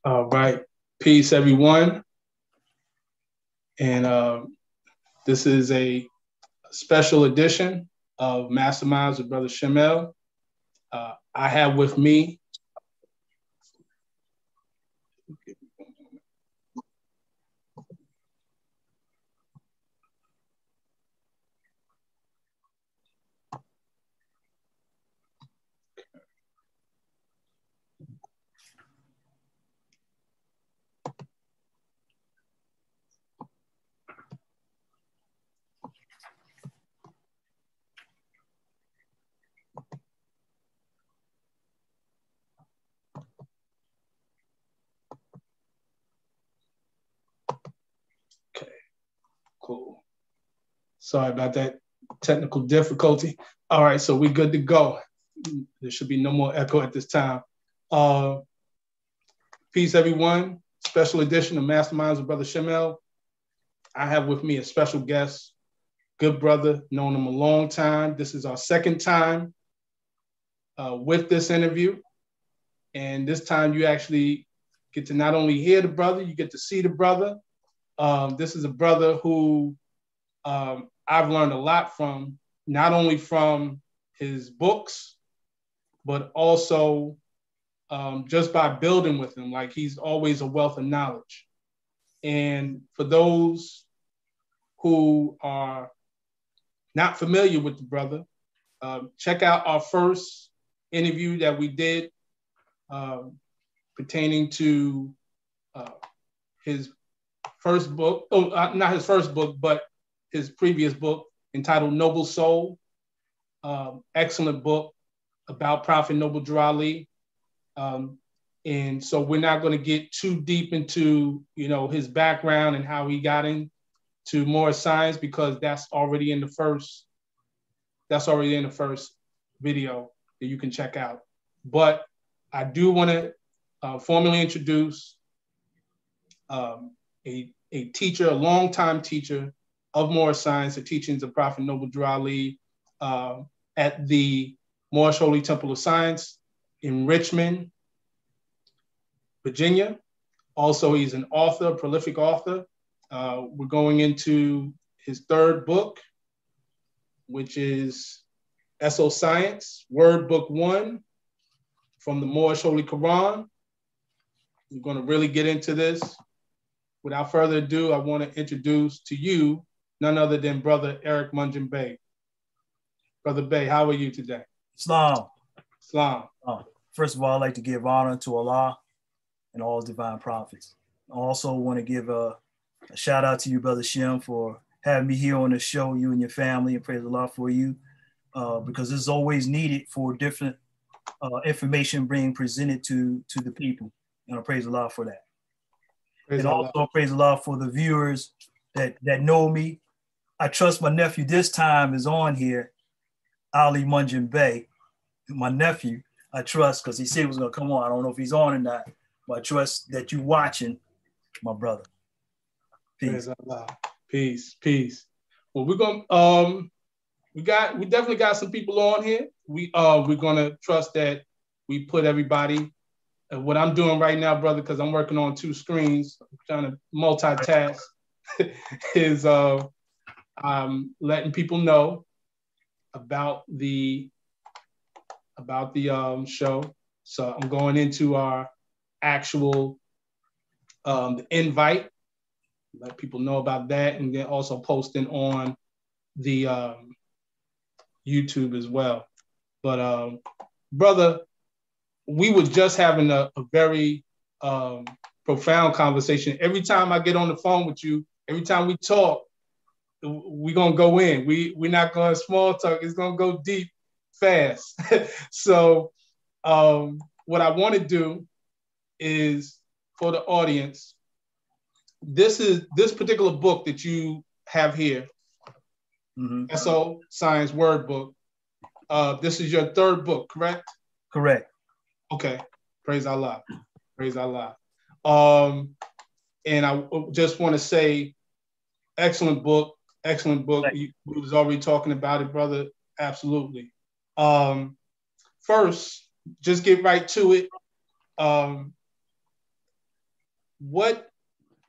All right. Peace, everyone. And this is a special edition of Masterminds with Brother Shem. I have with me Cool. Sorry about that technical difficulty. All right, so we're good to go. There should be no more echo at this time. Peace, everyone. Special edition of Masterminds with Brother Shem. I have with me a special guest, good brother, known him a long time. This is our second time with this interview. And this time you actually get to not only hear the brother, you get to see the brother. This is a brother who I've learned a lot from, not only from his books, but also just by building with him. Like, he's always a wealth of knowledge. And for those who are not familiar with the brother, check out our first interview that we did pertaining to his first book, not his first book, but his previous book entitled Noble Soul. Excellent book about Prophet Noble Drew Ali. And so we're not going to get too deep into, his background and how he got into Moorish Science, because that's already in the first video that you can check out. But I do want to formally introduce a teacher, a longtime teacher of Moorish Science, the teachings of Prophet Noble Drew Ali at the Moorish Holy Temple of Science in Richmond, Virginia. Also, he's an author, a prolific author. We're going into his third book, which is Eso-Science Wordbook I from the Moorish Holy Koran. We're going to really get into this. Without further ado, I want to introduce to you none other than Brother Eric Mungin Bey. Brother Bey, how are you today? Islam. Islam. First of all, I'd like to give honor to Allah and all divine prophets. I also want to give a shout out to you, Brother Shem, for having me here on the show, you and your family, and praise Allah for you, because this is always needed for different information being presented to the people. And I praise Allah for that. Praise and Allah. Also praise Allah for the viewers that know me. I trust my nephew this time is on here, Ali Mungin Bey, my nephew. I trust, because he said he was going to come on. I don't know if he's on or not, but I trust that you watching, my brother. Peace. Praise Allah. Peace, peace. Well, we're gonna we definitely got some people on here. We're gonna trust that we put everybody. What I'm doing right now, brother, because I'm working on two screens, I'm trying to multitask, is I'm letting people know about the show. So I'm going into our actual the invite, let people know about that, and then also posting on the YouTube as well. But brother, we were just having a very profound conversation. Every time I get on the phone with you, every time we talk, we're gonna go in. We're not gonna small talk. It's gonna go deep fast. So what I want to do is, for the audience, this particular book that you have here, Eso-Science Wordbook. This is your third book, correct? Correct. Okay. Praise Allah. Praise Allah. And I just want to say, excellent book. Excellent book. We was already talking about it, brother. Absolutely. First, just get right to it. what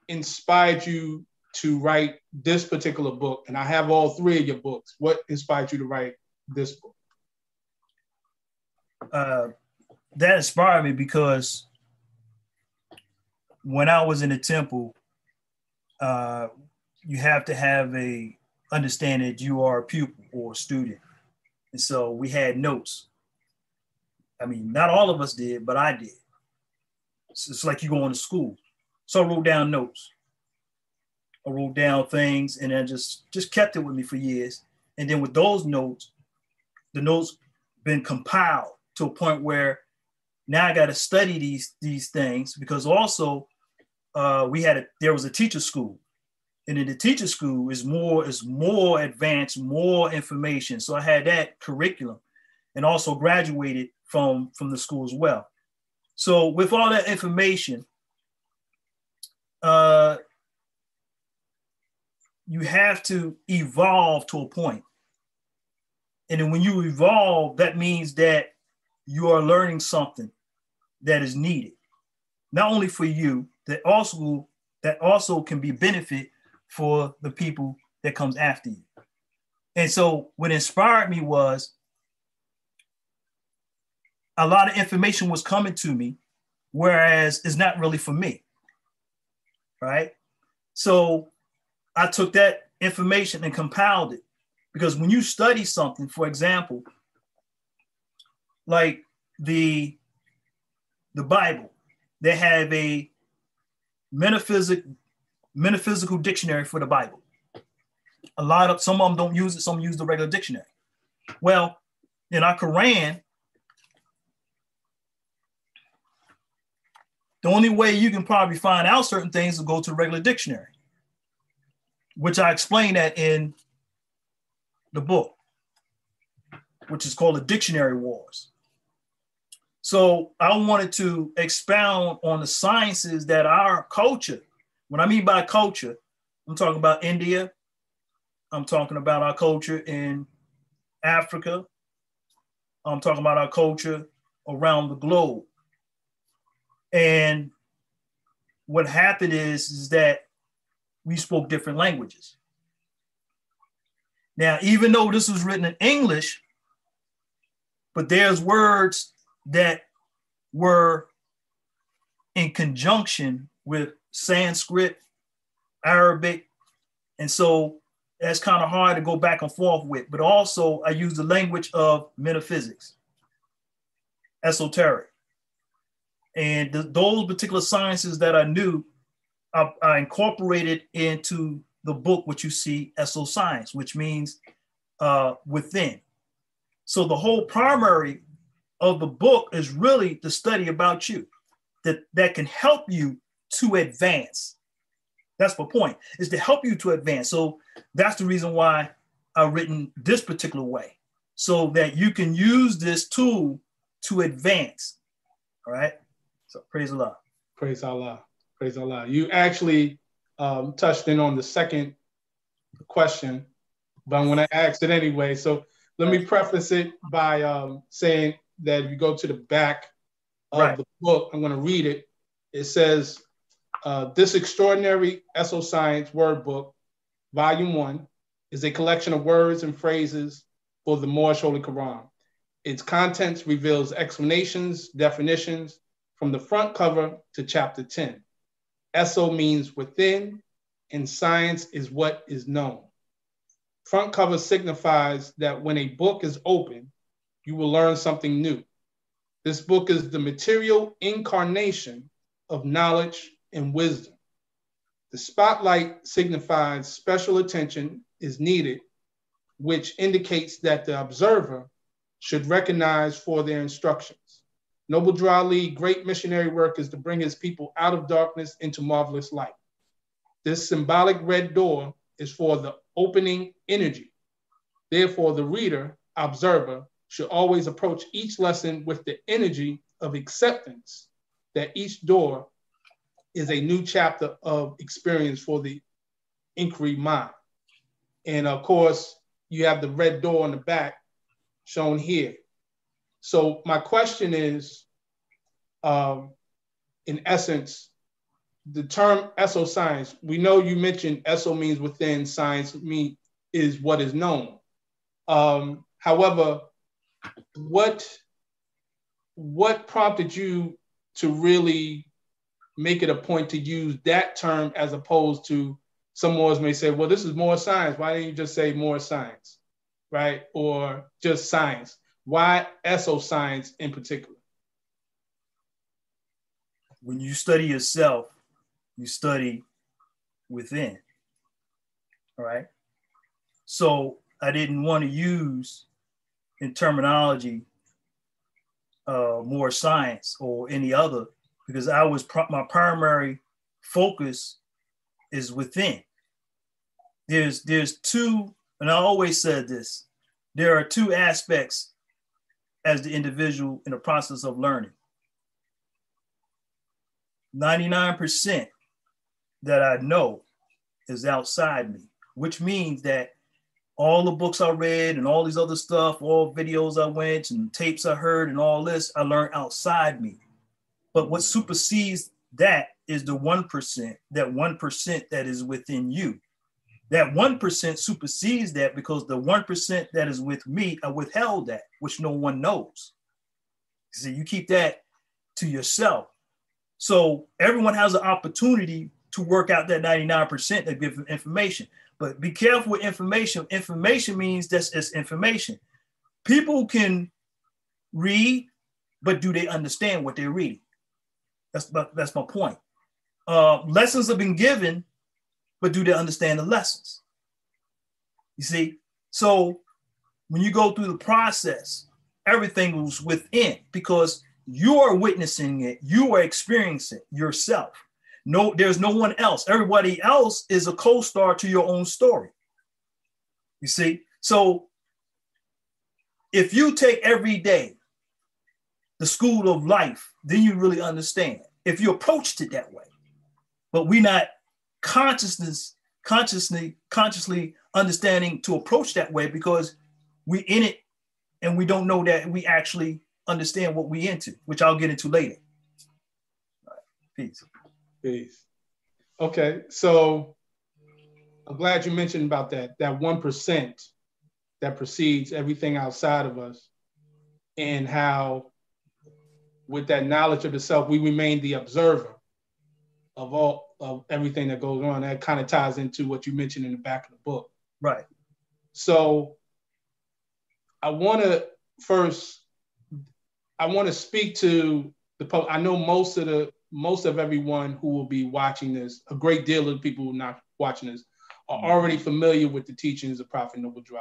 inspired you to write this particular book? And I have all three of your books. What inspired you to write this book? That inspired me because when I was in the temple, you have to have a understand that you are a pupil or a student. And so we had notes. I mean, not all of us did, but I did. It's like you going to school. So I wrote down notes. I wrote down things and then just kept it with me for years. And then with those notes, the notes been compiled to a point where now I got to study these things, because also there was a teacher school, and in the teacher school is more advanced, more information. So I had that curriculum, and also graduated from the school as well. So with all that information, you have to evolve to a point. And then when you evolve, that means that you are learning something that is needed, not only for you, that also can be benefit for the people that comes after you. And so what inspired me was a lot of information was coming to me, whereas it's not really for me, right? So I took that information and compiled it, because when you study something, for example, like the Bible, they have a metaphysical dictionary for the Bible. Some of them don't use it, some use the regular dictionary. Well, in our Quran, the only way you can probably find out certain things is to go to the regular dictionary, which I explain that in the book, which is called The Dictionary Wars. So I wanted to expound on the sciences that our culture, when I mean by culture, I'm talking about India, I'm talking about our culture in Africa, I'm talking about our culture around the globe. And what happened is that we spoke different languages. Now, even though this was written in English, but there's words that were in conjunction with Sanskrit, Arabic, and so that's kind of hard to go back and forth with. But also I use the language of metaphysics, esoteric. And those particular sciences that I knew, I incorporated into the book, which you see, Eso-Science, which means within. So the whole primary of the book is really the study about you that can help you to advance. That's the point, is to help you to advance. So that's the reason why I've written this particular way, so that you can use this tool to advance. All right. So praise Allah. Praise Allah. Praise Allah. You actually touched in on the second question, but I'm going to ask it anyway. So let me preface it by saying that if you go to the back of the book, I'm going to read it. It says, this extraordinary Eso-Science Wordbook, Volume 1, is a collection of words and phrases for the Moorish Holy Koran. Its contents reveals explanations, definitions, from the front cover to chapter 10. Eso means within, and science is what is known. Front cover signifies that when a book is open, you will learn something new. This book is the material incarnation of knowledge and wisdom. The spotlight signifies special attention is needed, which indicates that the observer should recognize for their instructions. Noble Drali, great missionary work is to bring his people out of darkness into marvelous light. This symbolic red door is for the opening energy. Therefore, the reader, observer, should always approach each lesson with the energy of acceptance that each door is a new chapter of experience for the inquiry mind. And of course, you have the red door on the back shown here. So my question is, in essence, the term Eso-Science, we know you mentioned Eso means within, science is what is known. However, what prompted you to really make it a point to use that term as opposed to some Moors may say, well, this is more science. Why didn't you just say more science, right? Or just science? Why Eso-Science in particular? When you study yourself, you study within, all right? So I didn't want to use in terminology Moorish Science or any other, because my primary focus is within. There's two, and I always said this, there are two aspects as the individual in the process of learning. 99% that I know is outside me, which means that all the books I read and all these other stuff, all videos I went and tapes I heard and all this, I learned outside me. But what supersedes that is the 1%, that 1% that is within you. That 1% supersedes that because the 1% that is with me, I withheld that, which no one knows. See, you keep that to yourself. So everyone has an opportunity to work out that 99% of give information. But be careful with information. Information means that's it's information. People can read, but do they understand what they're reading? That's my point. Lessons have been given, but do they understand the lessons? You see? So when you go through the process, everything was within because you are witnessing it, you are experiencing it yourself. No, there's no one else. Everybody else is a co-star to your own story. You see? So if you take every day the school of life, then you really understand. If you approached it that way, but we're not consciously understanding to approach that way because we in it and we don't know that we actually understand what we into, which I'll get into later. All right. Peace. Peace. Okay, so I'm glad you mentioned about that 1% that precedes everything outside of us, and how with that knowledge of the self, we remain the observer of everything that goes on. That kind of ties into what you mentioned in the back of the book. Right. So I want to speak to the public. I know most of everyone who will be watching this, a great deal of the people who are not watching this, are already familiar with the teachings of Prophet Noble Drew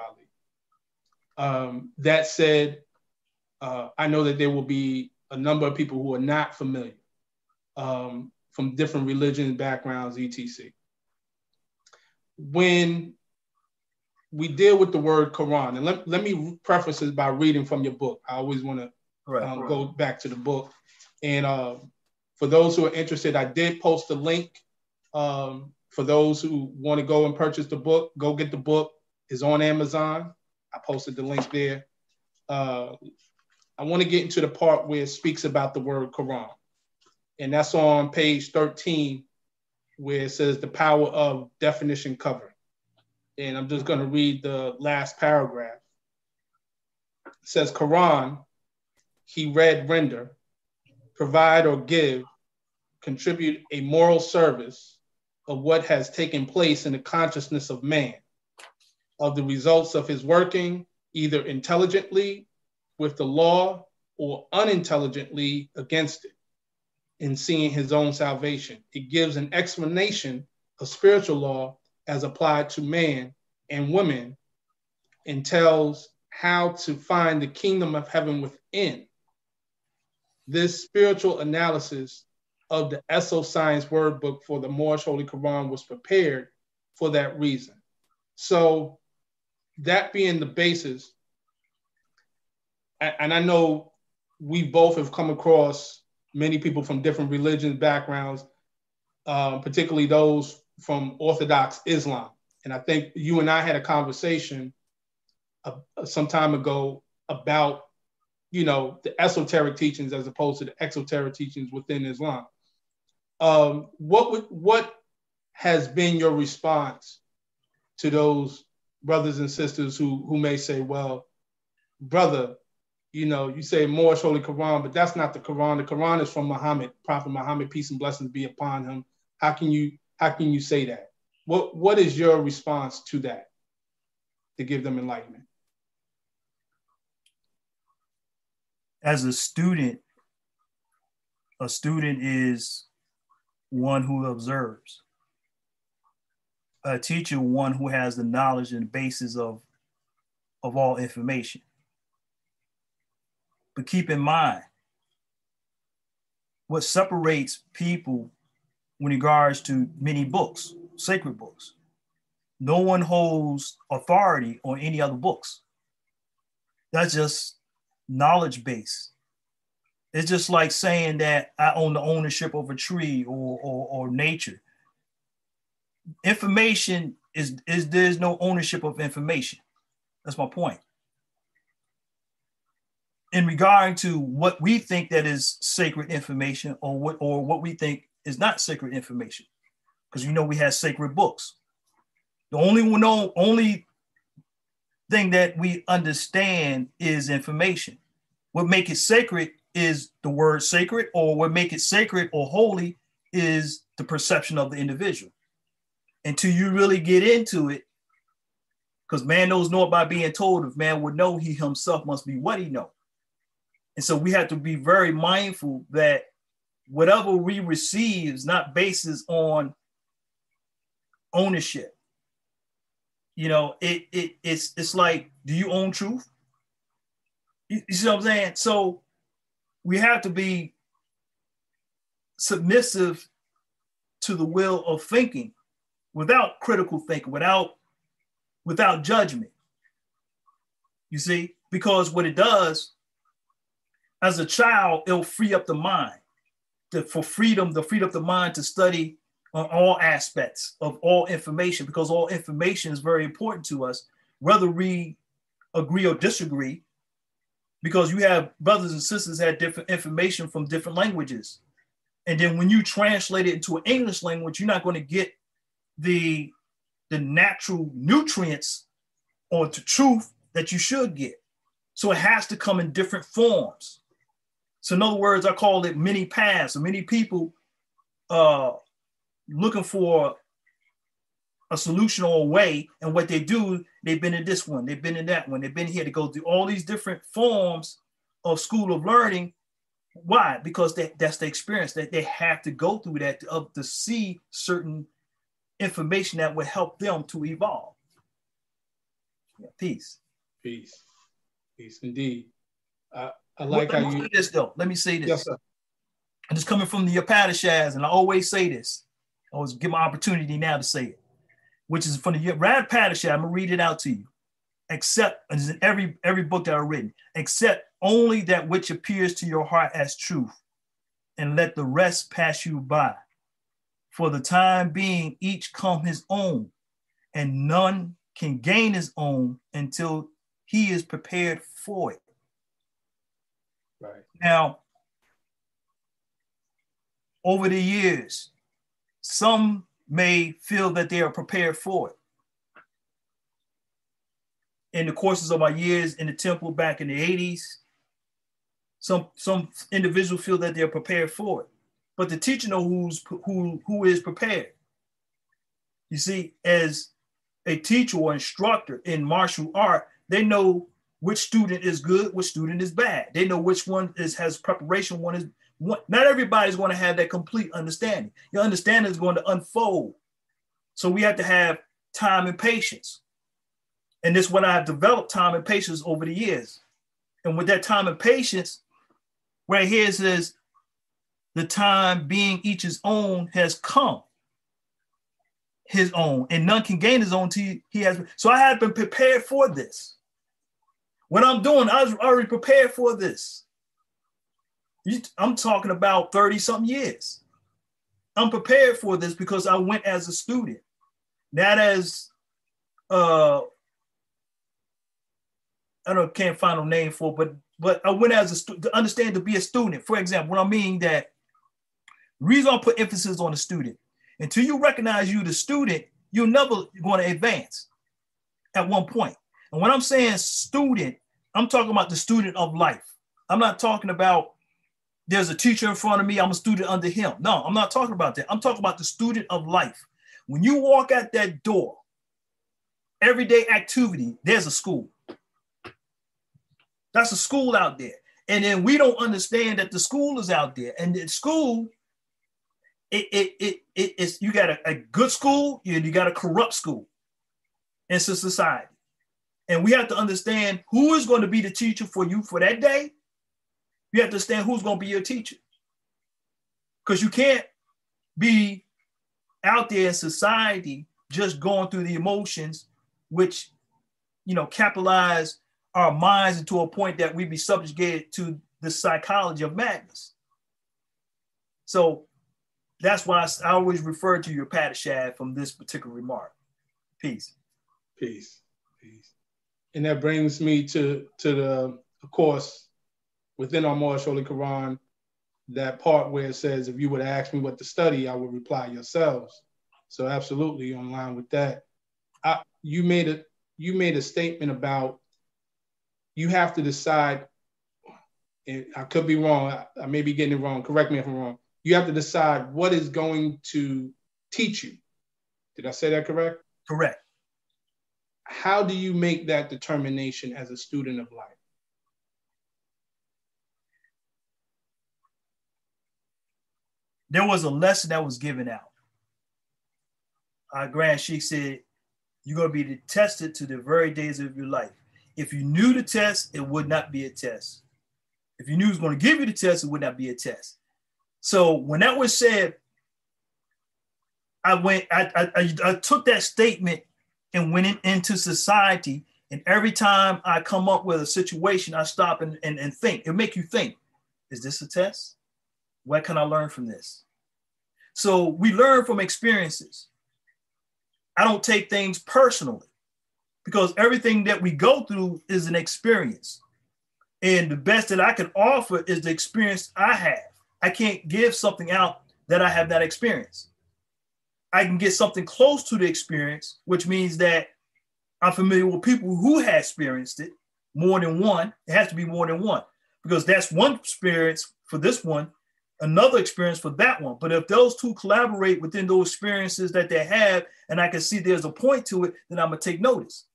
Ali. That said, I know that there will be a number of people who are not familiar from different religions, backgrounds, etc. When we deal with the word Quran, and let me preface this by reading from your book. I always want to go back to the book. And for those who are interested, I did post a link. For those who want to go and purchase the book, go get the book. It's on Amazon. I posted the link there. I want to get into the part where it speaks about the word Quran. And that's on page 13, where it says the power of definition covering. And I'm just going to read the last paragraph. It says, Quran, he read, render, provide or give, contribute a moral service of what has taken place in the consciousness of man, of the results of his working, either intelligently with the law or unintelligently against it, in seeing his own salvation. It gives an explanation of spiritual law as applied to man and women, and tells how to find the kingdom of heaven within. This spiritual analysis of the Eso-Science Wordbook for the Moorish Holy Koran was prepared for that reason. So that being the basis, and I know we both have come across many people from different religions, backgrounds, particularly those from Orthodox Islam. And I think you and I had a conversation some time ago about, the esoteric teachings as opposed to the exoteric teachings within Islam. what has been your response to those brothers and sisters who may say, well, brother, you say Moorish Holy Koran, but that's not the Quran. The Quran is from Muhammad, Prophet Muhammad, peace and blessings be upon him. How can you say that? What is your response to that to give them enlightenment? As a student is one who observes. A teacher, one who has the knowledge and basis of all information. But keep in mind, what separates people in regards to many books, sacred books, no one holds authority on any other books. That's just knowledge base. It's just like saying that I own the ownership of a tree or nature. Information there's no ownership of information. That's my point. In regard to what we think that is sacred information or what we think is not sacred information, because we have sacred books. The only thing that we understand is information. What make it sacred is the word sacred, or what make it sacred or holy is the perception of the individual. Until you really get into it, because man knows naught by being told. If man would know, he himself must be what he know. And so we have to be very mindful that whatever we receive is not basis on ownership. It's like, do you own truth? You see what I'm saying? So we have to be submissive to the will of thinking without critical thinking, without judgment. You see, because what it does, as a child, it'll free up the mind to free up the mind to study on all aspects of all information, because all information is very important to us, whether we agree or disagree, because you have brothers and sisters that had different information from different languages. And then when you translate it into an English language, you're not going to get the natural nutrients or the truth that you should get. So it has to come in different forms. So in other words, I call it many paths. So many people looking for a solution or a way, and what they do, they've been in this one, they've been in that one, they've been here to go through all these different forms of school of learning. Why? Because that's the experience that they have to go through that to see certain information that will help them to evolve. Yeah, peace. Peace indeed. I like how you this though. Let me say this. Yes, sir. I'm just coming from the Upanishads, and I always say this. I always give my opportunity now to say it, which is from the Upanishad. I'm gonna read it out to you. Except, and it's in every book that I've written, except only that which appears to your heart as truth, and let the rest pass you by. For the time being, each come his own, and none can gain his own until he is prepared for it. Right. Now, over the years, some may feel that they are prepared for it. In the courses of my years in the temple back in the 80s, some individuals feel that they're prepared for it. But the teacher knows who is prepared. You see, as a teacher or instructor in martial art, they know which student is good, which student is bad. They know which one has preparation, one is one. Not everybody's going to have that complete understanding. Your understanding is going to unfold. So we have to have time and patience. And this is what I've developed, time and patience over the years. And with that time and patience, right here it says, the time being each his own has come. His own, and none can gain his own till he has. So I have been prepared for this. What I'm doing, I was already prepared for this. I'm talking about 30-something years. I'm prepared for this because I went as a student, not as can't find a name for it, but I went as a student to understand, to be a student. For example, when I mean that The reason I put emphasis on the student, until you recognize you the student, you're never going to advance at one point. And when I'm saying student, I'm talking about the student of life. I'm not talking about there's a teacher in front of me, I'm a student under him. No, I'm not talking about that. I'm talking about the student of life. When you walk out that door, everyday activity, there's a school. That's a school out there. And then we don't understand that the school is out there. And the school, it's you got a good school and you got a corrupt school. It's a society. And we have to understand who is going to be the teacher for you for that day. You have to understand who's going to be your teacher. Because you can't be out there in society just going through the emotions, which, capitalize our minds into a point that we be subjugated to the psychology of madness. So that's why I always refer to your Padishad from this particular remark. Peace. Peace. Peace. And that brings me to the, of course, within our Moorish Holy Koran, that part where it says, if you would ask me what to study, I would reply yourselves. So absolutely in line with that. You made a statement about you have to decide, and I could be wrong, I may be getting it wrong, correct me if I'm wrong. You have to decide what is going to teach you. Did I say that correct? Correct. How do you make that determination as a student of life? There was a lesson that was given out. Our Grand Sheikh said, you're going to be tested to the very days of your life. If you knew the test, it would not be a test. If you knew he was going to give you the test, it would not be a test. So when that was said, I took that statement and went into society. And every time I come up with a situation, I stop and think. It'll make you think, is this a test? What can I learn from this? So we learn from experiences. I don't take things personally because everything that we go through is an experience. And the best that I can offer is the experience I have. I can't give something out that I have not experienced. I can get something close to the experience, which means that I'm familiar with people who have experienced it, more than one. It has to be more than one because that's one experience for this one, another experience for that one. But if those two collaborate within those experiences that they have, and I can see there's a point to it, then I'm gonna take notice.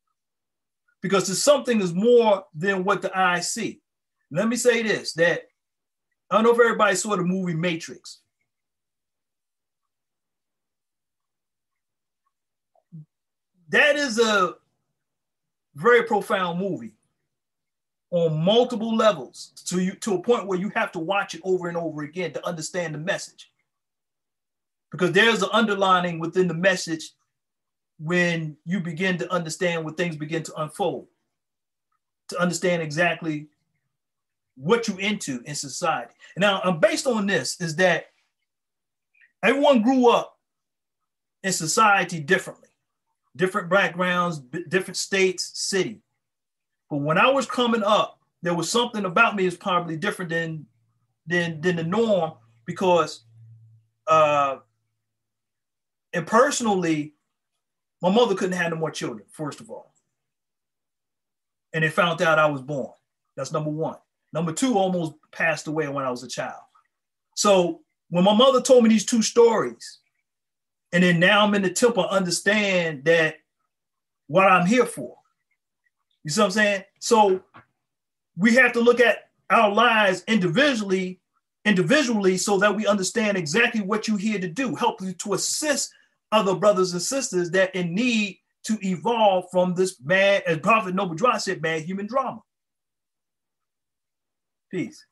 Because there's something is more than what the eye see. Let me say this, that I don't know if everybody saw the movie Matrix. That is a very profound movie on multiple levels to a point where you have to watch it over and over again to understand the message. Because there's an underlining within the message when you begin to understand when things begin to unfold, to understand exactly what you're into in society. And now, based on this is that everyone grew up in society differently, different backgrounds, different states, city. But when I was coming up, there was something about me that's probably different than the norm because, and personally, my mother couldn't have no more children, first of all. And they found out I was born. That's number one. Number two, almost passed away when I was a child. So when my mother told me these two stories, and then now I'm in the temple, I understand that what I'm here for. You see what I'm saying? So we have to look at our lives individually so that we understand exactly what you're here to do, help you to assist other brothers and sisters that in need to evolve from this mad, as Prophet Noble Dra said, mad human drama. Peace.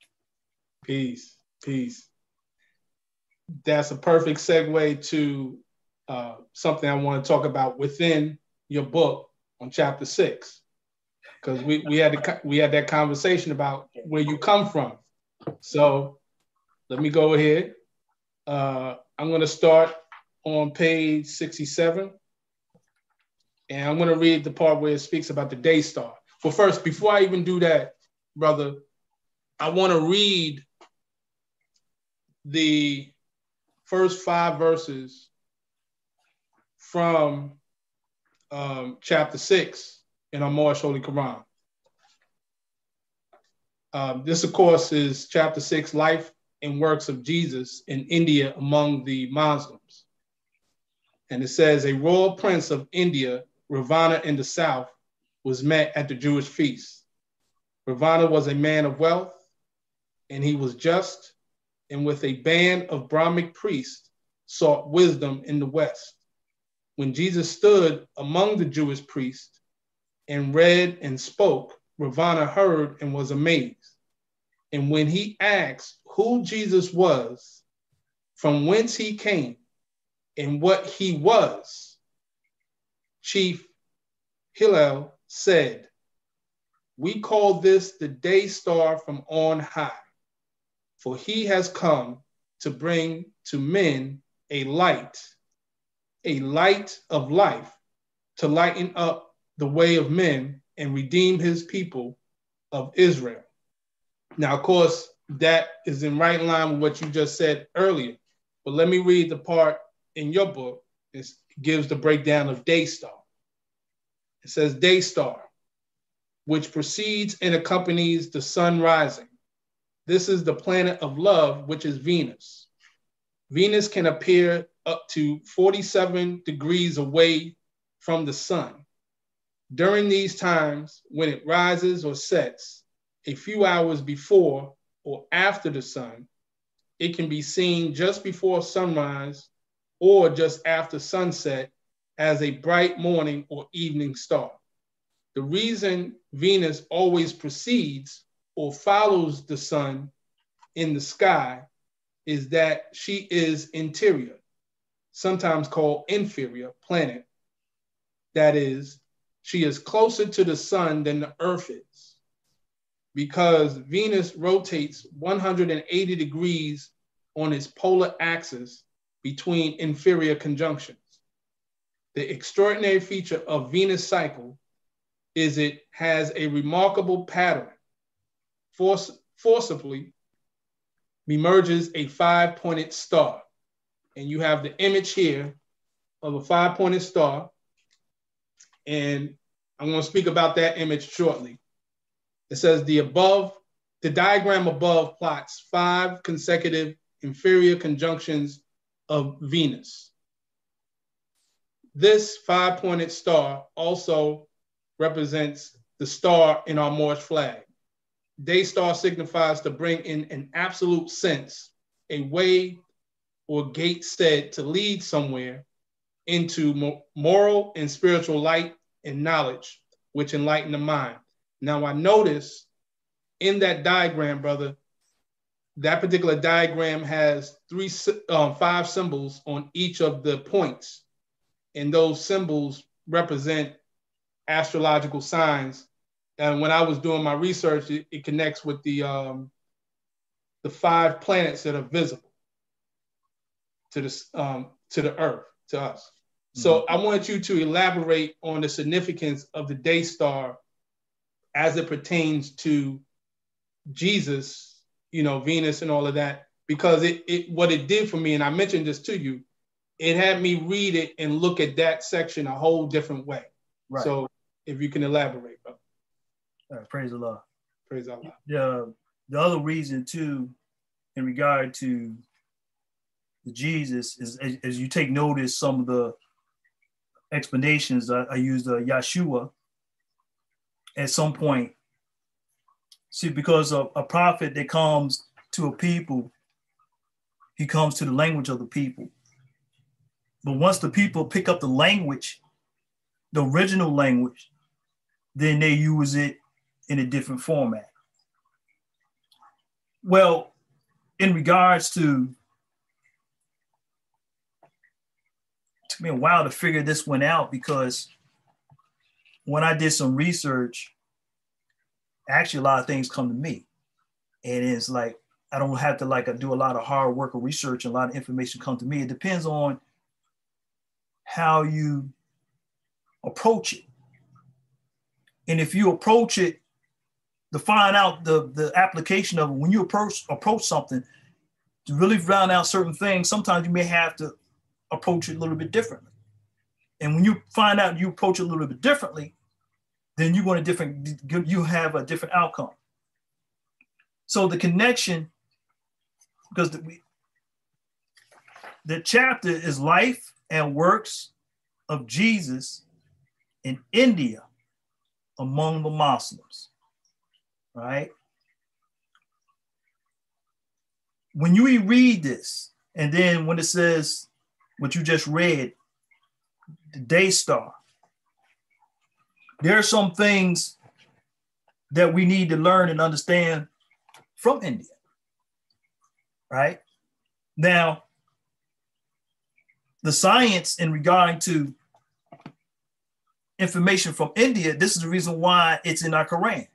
Peace. Peace. That's a perfect segue to something I want to talk about within your book on chapter 6. Because we had that conversation about where you come from. So let me go ahead. I'm going to start on page 67. And I'm going to read the part where it speaks about the day star. But first, before I even do that, brother, I want to read the first 5 verses from chapter 6 in our Moorish Holy Koran. This, of course, is chapter 6, Life and Works of Jesus in India among the Muslims. And it says, a royal prince of India, Ravana in the south, was met at the Jewish feast. Ravana was a man of wealth, and he was just, and with a band of Brahmic priests sought wisdom in the west. When Jesus stood among the Jewish priests and read and spoke, Ravana heard and was amazed. And when he asked who Jesus was, from whence he came, and what he was, Chief Hillel said, we call this the day star from on high, for he has come to bring to men a light of life, to lighten up the way of men and redeem his people of Israel. Now, of course, that is in right line with what you just said earlier. But let me read the part in your book. It gives the breakdown of day star. It says day star, which precedes and accompanies the sun rising. This is the planet of love, which is Venus. Venus can appear up to 47 degrees away from the sun. During these times, when it rises or sets, a few hours before or after the sun, it can be seen just before sunrise or just after sunset as a bright morning or evening star. The reason Venus always precedes or follows the sun in the sky is that she is interior, sometimes called inferior planet. That is, she is closer to the sun than the earth is, because Venus rotates 180 degrees on its polar axis between inferior conjunctions. The extraordinary feature of Venus' cycle is it has a remarkable pattern. Forcibly emerges a 5-pointed star. And you have the image here of a 5-pointed star. And I'm going to speak about that image shortly. It says the diagram above plots 5 consecutive inferior conjunctions of Venus. This 5-pointed star also represents the star in our Moorish flag. Day star signifies to bring in an absolute sense, a way or gate said to lead somewhere into moral and spiritual light and knowledge, which enlighten the mind. Now, I notice in that diagram, brother, that particular diagram has 5 symbols on each of the points. And those symbols represent astrological signs. And when I was doing my research, it connects with the 5 planets that are visible to the earth, to us. So I want you to elaborate on the significance of the day star as it pertains to Jesus, Venus and all of that, because what it did for me, and I mentioned this to you, it had me read it and look at that section a whole different way. Right. So if you can elaborate, bro. Praise Allah. Praise Allah. The other reason too, in regard to Jesus, is as you take notice, some of the explanations I used Yeshua at some point. See, because of a prophet that comes to a people, he comes to the language of the people. But once the people pick up the language, the original language, then they use it in a different format. Well, in regards to, it took me a while to figure this one out, because when I did some research, actually a lot of things come to me. And it's like, I don't have to do a lot of hard work or research, and a lot of information come to me. It depends on how you approach it. And if you approach it to find out the application of it, when you approach something, to really find out certain things, sometimes you may have to approach it a little bit differently. And when you find out you approach it a little bit differently, then you're going to you have a different outcome. So the connection, because the chapter is life and works of Jesus in India among the Muslims, right? When you read this, and then when it says what you just read, the day star, there are some things that we need to learn and understand from India, right? Now, the science in regarding to information from India, this is the reason why it's in our Quran.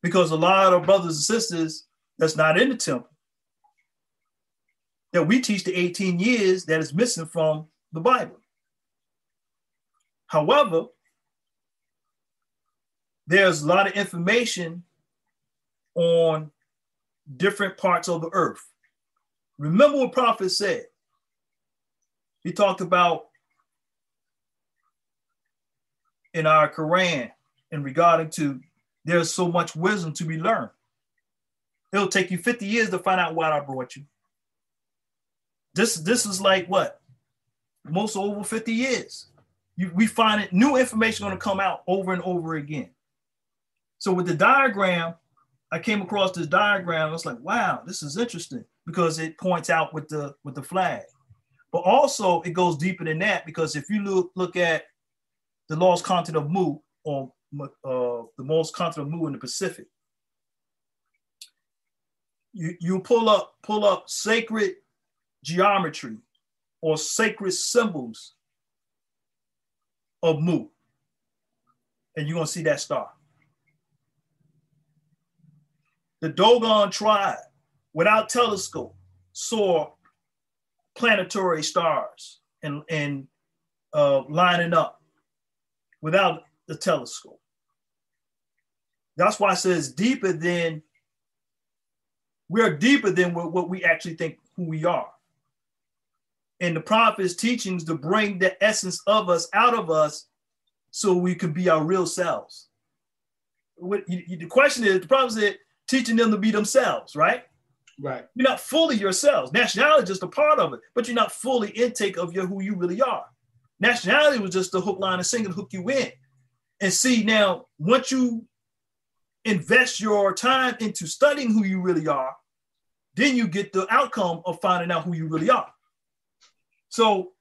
Because a lot of brothers and sisters that's not in the temple, that we teach the 18 years that is missing from the Bible. However, there's a lot of information on different parts of the earth. Remember what Prophet said. He talked about in our Quran in regarding to there's so much wisdom to be learned. It'll take you 50 years to find out what I brought you. This is like what? Most over 50 years. We find it, new information going to come out over and over again. So with the diagram, I came across this diagram. I was like, wow, this is interesting because it points out with the flag. But also it goes deeper than that, because if you look at the lost continent of Moor, or the most continent of Moor in the Pacific, you pull up sacred geometry or sacred symbols of Moor, and you're going to see that star. The Dogon tribe, without telescope, saw planetary stars and lining up without the telescope. That's why it says deeper than, we're deeper than what we actually think who we are. And the prophet's teachings to bring the essence of us out of us so we can be our real selves. The question is, the prophet said, teaching them to be themselves, right? Right. You're not fully yourselves. Nationality is just a part of it, but you're not fully intake of who you really are. Nationality was just the hook, line, and sinker to hook you in. And see, now, once you invest your time into studying who you really are, then you get the outcome of finding out who you really are. So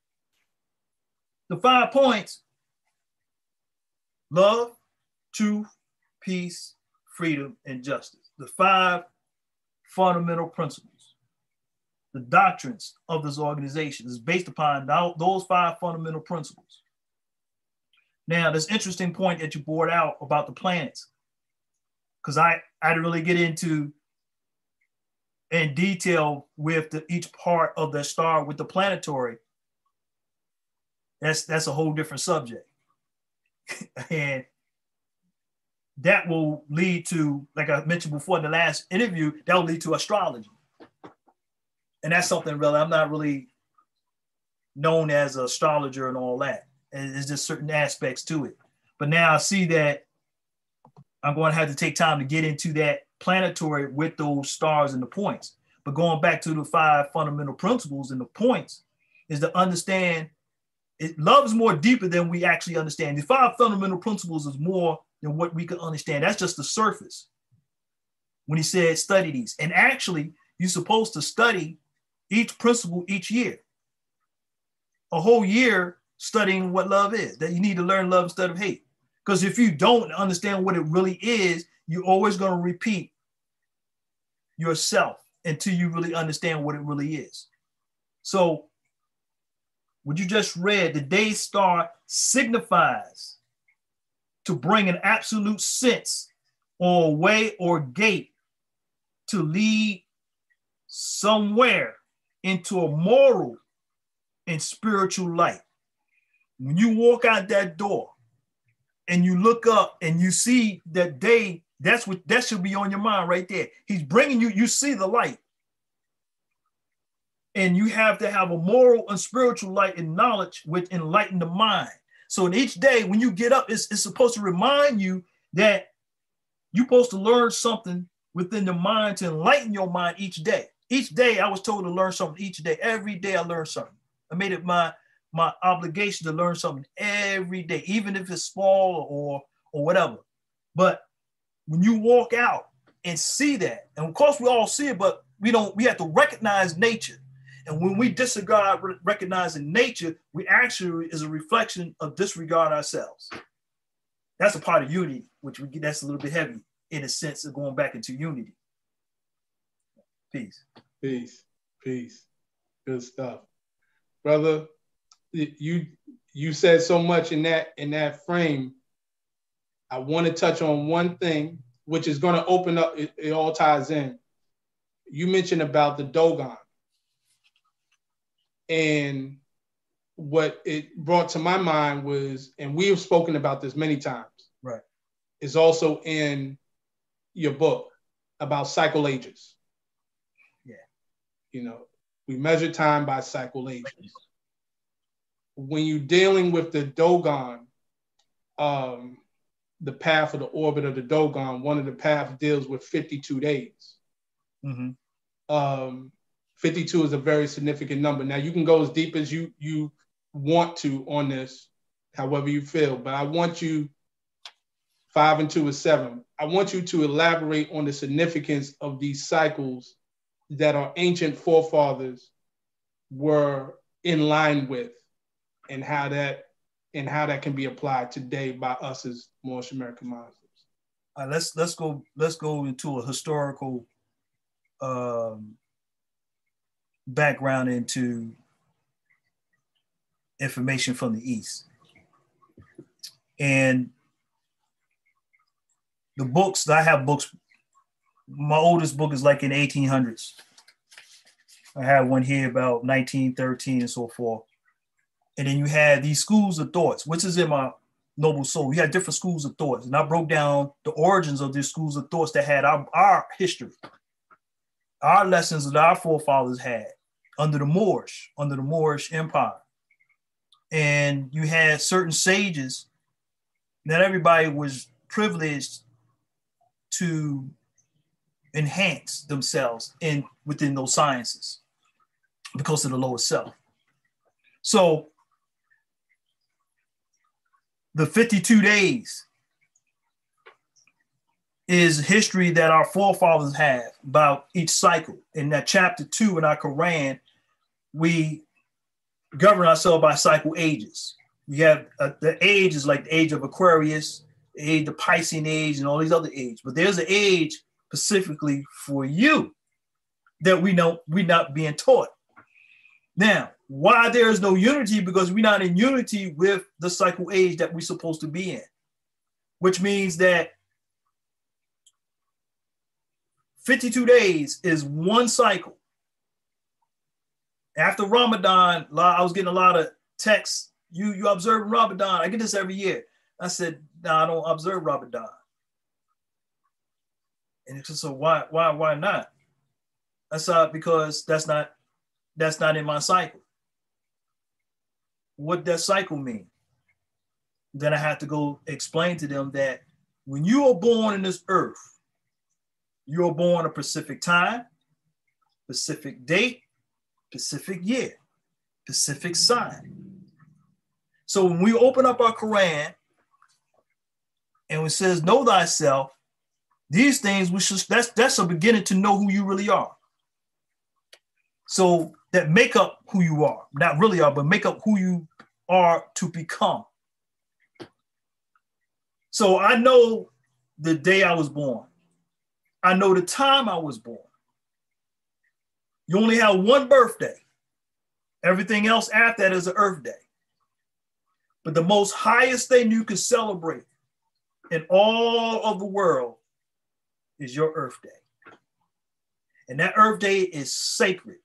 the 5 points: love, truth, peace, freedom, and justice. The 5 fundamental principles. The doctrines of this organization is based upon those 5 fundamental principles. Now, this interesting point that you brought out about the planets, because I didn't really get into in detail with each part of the star with the planetary. That's a whole different subject. And that will lead to, like I mentioned before in the last interview, that will lead to astrology. And that's something really, I'm not really known as an astrologer and all that. It's just certain aspects to it. But now I see that I'm going to have to take time to get into that planetary with those stars and the points. But going back to the 5 fundamental principles and the points is to understand love is more deeper than we actually understand. The 5 fundamental principles is more than what we can understand. That's just the surface. When he said study these. And actually, you're supposed to study each principle each year. A whole year studying what love is. That you need to learn love instead of hate. Because if you don't understand what it really is, you're always going to repeat yourself until you really understand what it really is. So what you just read, the day star signifies to bring an absolute sense or way or gate to lead somewhere into a moral and spiritual light. When you walk out that door and you look up and you see that day, that should be on your mind right there. He's bringing you, you see the light. And you have to have a moral and spiritual light and knowledge which enlighten the mind. So in each day, when you get up, it's supposed to remind you that you're supposed to learn something within the mind to enlighten your mind each day. Each day, I was told to learn something each day. Every day, I learned something. I made it my obligation to learn something every day, even if it's small or whatever. But when you walk out and see that, and of course we all see it, but we have to recognize nature. And when we disregard recognizing nature, we actually is a reflection of disregard ourselves. That's a part of unity, that's a little bit heavy in a sense of going back into unity. Peace. Peace. Peace. Good stuff. Brother, you said so much in that frame. I want to touch on one thing, which is going to open up, it all ties in. You mentioned about the Dogon. And what it brought to my mind was, and we have spoken about this many times, right, is also in your book about cycle ages. Yeah. You know, we measure time by cycle ages. When you're dealing with the Dogon, the path of the orbit of the Dogon, one of the paths deals with 52 days. Mm-hmm. 52 is a very significant number. Now, you can go as deep as you want to on this, however you feel, but I want you, 5 and 2 is 7. I want you to elaborate on the significance of these cycles that our ancient forefathers were in line with, and how that can be applied today by us as Moorish American Muslims. Let's go into a historical background into information from the East. And the books, I have books, my oldest book is like in 1800s. I have one here about 1913 and so forth. And then you had these schools of thoughts, which is in my Noble Soul. We had different schools of thoughts. And I broke down the origins of these schools of thoughts that had our history, our lessons that our forefathers had under the Moorish Empire. And you had certain sages. Not everybody was privileged to enhance themselves within those sciences because of the lower self. So the 52 days is history that our forefathers have about each cycle. In that chapter 2 in our Quran, we govern ourselves by cycle ages. We have the age is like the age of Aquarius, the age, the Piscean age, and all these other ages. But there's an age specifically for you that we're not being taught. Now, why there is no unity? Because we're not in unity with the cycle age that we're supposed to be in, which means that 52 days is one cycle. After Ramadan, I was getting a lot of texts. You observe Ramadan. I get this every year. I said, no, I don't observe Ramadan. And it's just, so why not? I said, because that's not in my cycle. What does cycle mean? Then I have to go explain to them that when you are born in this earth, you are born a specific time, specific date, specific year, specific sign. So when we open up our Quran and it says, know thyself, these things, that's a beginning to know who you really are. So that make up who you are, not really are, but make up who you are to become. So I know the day I was born. I know the time I was born. You only have one birthday. Everything else after that is an earth day. But the most highest thing you can celebrate in all of the world is your earth day. And that earth day is sacred.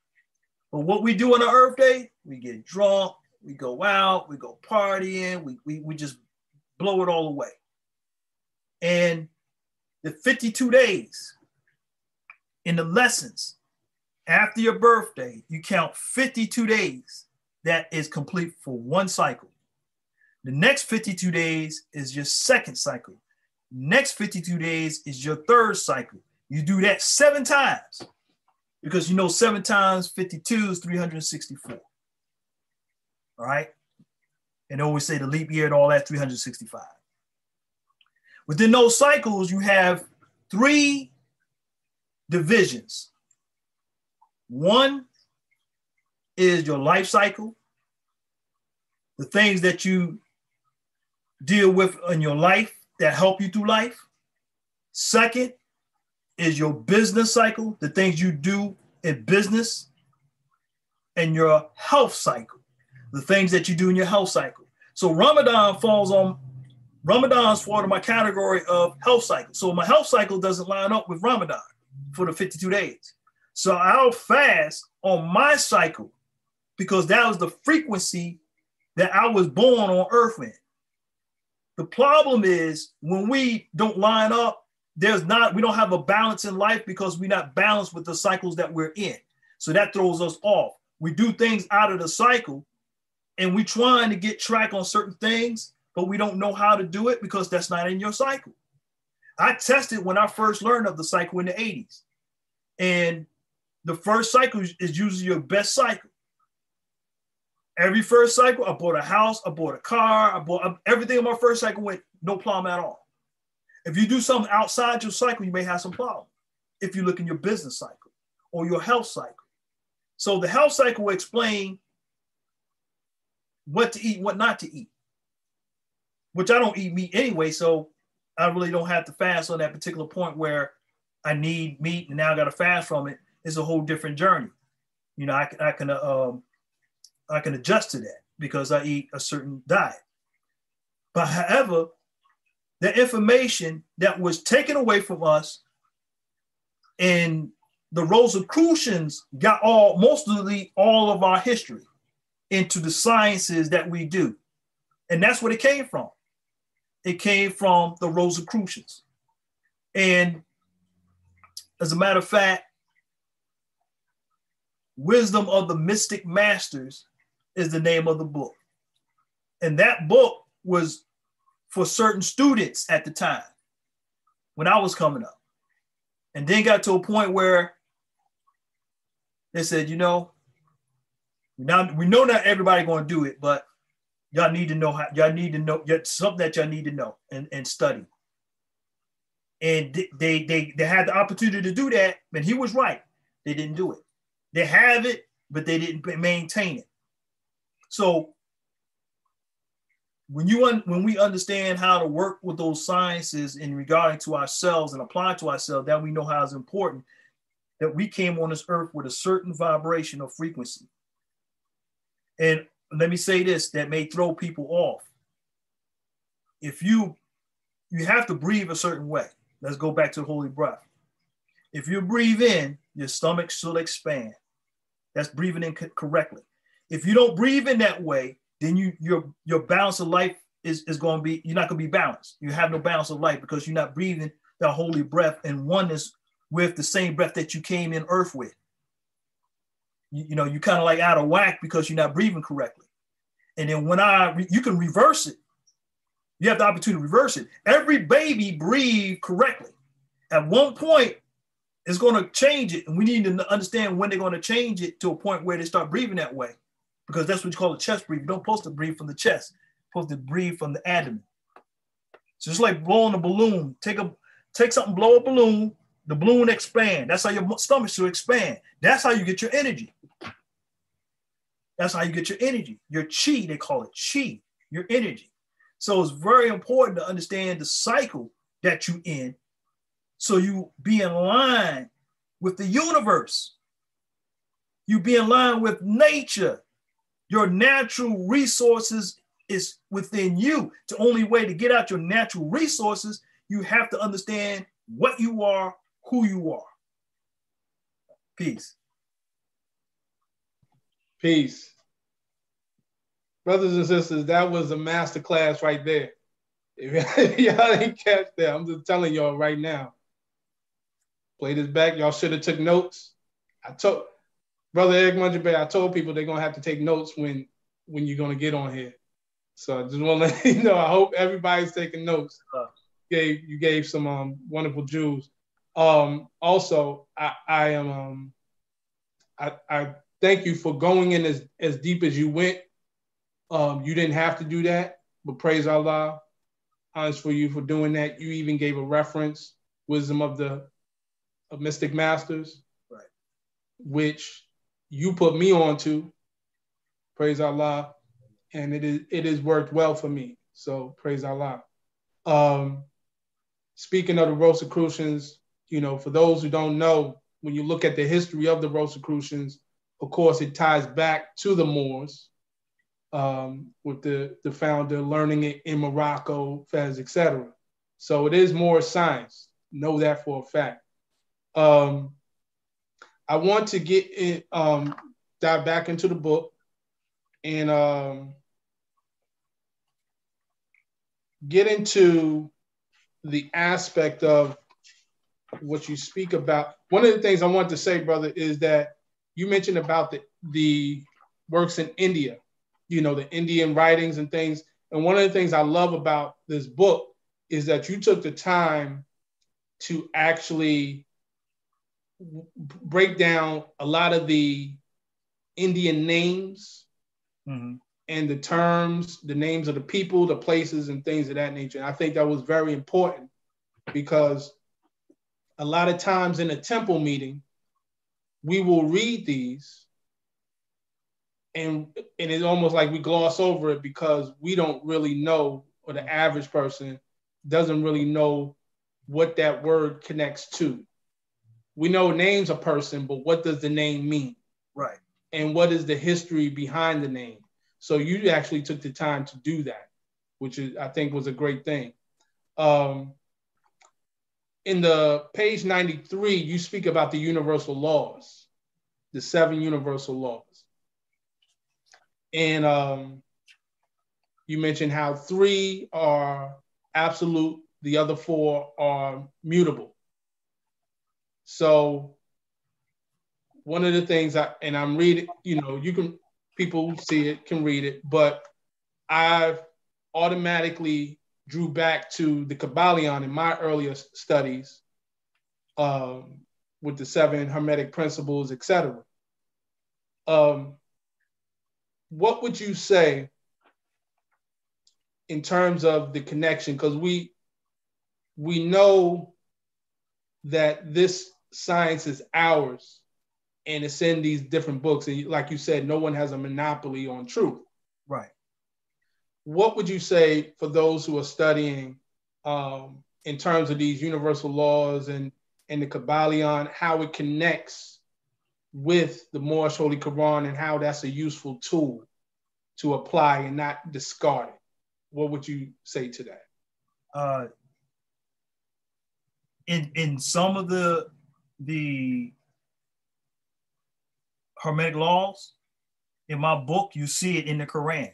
But what we do on the earth day, we get drunk, we go out, we go partying, we just blow it all away. And the 52 days in the lessons After your birthday, you count 52 days. That is complete for one cycle. The next 52 days is your second cycle. Next 52 days is your third cycle. You do that 7 times because 7 times 52 is 364. All right. And they always say the leap year and all that, 365. Within those cycles, you have 3 divisions. One is your life cycle, the things that you deal with in your life that help you through life. Second is your business cycle, the things you do in business, and your health cycle, the things that you do in your health cycle. So Ramadan's fall to my category of health cycle. So my health cycle doesn't line up with Ramadan for the 52 days. So I'll fast on my cycle because that was the frequency that I was born on earth in. The problem is when we don't line up, we don't have a balance in life because we're not balanced with the cycles that we're in. So that throws us off. We do things out of the cycle and we're trying to get track on certain things, but we don't know how to do it because that's not in your cycle. I tested when I first learned of the cycle in the 80s. And the first cycle is usually your best cycle. Every first cycle, I bought a house, I bought a car, I bought everything in my first cycle went no problem at all. If you do something outside your cycle, you may have some problem. If you look in your business cycle or your health cycle. So the health cycle will explain what to eat, what not to eat, which I don't eat meat anyway. So I really don't have to fast on that particular point where I need meat and now I got to fast from it. It's a whole different journey. I can adjust to that because I eat a certain diet. But however, the information that was taken away from us and the Rosicrucians got mostly all of our history into the sciences that we do. And that's where it came from. It came from the Rosicrucians. And as a matter of fact, Wisdom of the Mystic Masters is the name of the book. And that book was for certain students at the time when I was coming up. And then got to a point where they said, now we know not everybody going to do it, but y'all need to know something that y'all need to know and study. And they had the opportunity to do that, and he was right. They didn't do it. They have it, but they didn't maintain it. So when we understand how to work with those sciences in regarding to ourselves and apply to ourselves, that we know how it's important that we came on this earth with a certain vibration or frequency. And let me say this, that may throw people off. If you have to breathe a certain way. Let's go back to the holy breath. If you breathe in, your stomach should expand. That's breathing in correctly. If you don't breathe in that way, then your balance of life is going to be, you're not going to be balanced. You have no balance of life because you're not breathing that holy breath in oneness with the same breath that you came in earth with. You kind of like out of whack because you're not breathing correctly. And then you can reverse it. You have the opportunity to reverse it. Every baby breathes correctly. At one point, it's going to change it. And we need to understand when they're going to change it to a point where they start breathing that way. Because that's what you call a chest breathe. You don't supposed to breathe from the chest. You're supposed to breathe from the abdomen. So it's like blowing a balloon. Take something, blow a balloon, the balloon expand. That's how your stomach should expand. That's how you get your energy. That's how you get your energy. Your chi, they call it chi, your energy. So it's very important to understand the cycle that you're in so you be in line with the universe. You be in line with nature. Your natural resources is within you. The only way to get out your natural resources, you have to understand what you are, who you are. Peace. Peace. Brothers and sisters, that was a masterclass right there. If y'all didn't catch that, I'm just telling y'all right now. Play this back. Y'all should have took notes. Brother Eric Mungin Bey, I told people they're going to have to take notes when you're going to get on here. So I just want to let you know, I hope everybody's taking notes. You gave some wonderful jewels. Also, I thank you for going in as deep as you went. You didn't have to do that, but praise Allah. Honest for you for doing that. You even gave a reference, Wisdom of Mystic Masters, right, which you put me on to. Praise Allah. And it has worked well for me. So praise Allah. Speaking of the Rosicrucians, for those who don't know, when you look at the history of the Rosicrucians, of course, it ties back to the Moors, with the founder learning it in Morocco, Fez, etc. So it is Moorish science. Know that for a fact. I want to dive back into the book and get into the aspect of what you speak about. One of the things I want to say, brother, is that you mentioned about the works in India, the Indian writings and things. And one of the things I love about this book is that you took the time to actually break down a lot of the Indian names, mm-hmm, and the terms, the names of the people, the places, and things of that nature. And I think that was very important because a lot of times in a temple meeting, we will read these and it's almost like we gloss over it because we don't really know, or the average person doesn't really know what that word connects to. We know name's a person, but what does the name mean? right. And what is the history behind the name? So you actually took the time to do that, which I think was a great thing. In the page 93, you speak about the universal laws, the 7 universal laws. And you mentioned how 3 are absolute, the other 4 are mutable. So one of the things I'm reading, people who see it can read it, but I've automatically drew back to the Kabbalion in my earlier studies, with the 7 Hermetic principles, etc. What would you say in terms of the connection? Because we know that this science is ours and it's in these different books. And like you said, no one has a monopoly on truth. Right. What would you say for those who are studying in terms of these universal laws and the Kabbalion, how it connects with the Moorish Holy Koran and how that's a useful tool to apply and not discard it? What would you say to that? In some of the Hermetic laws, in my book, you see it in the Quran.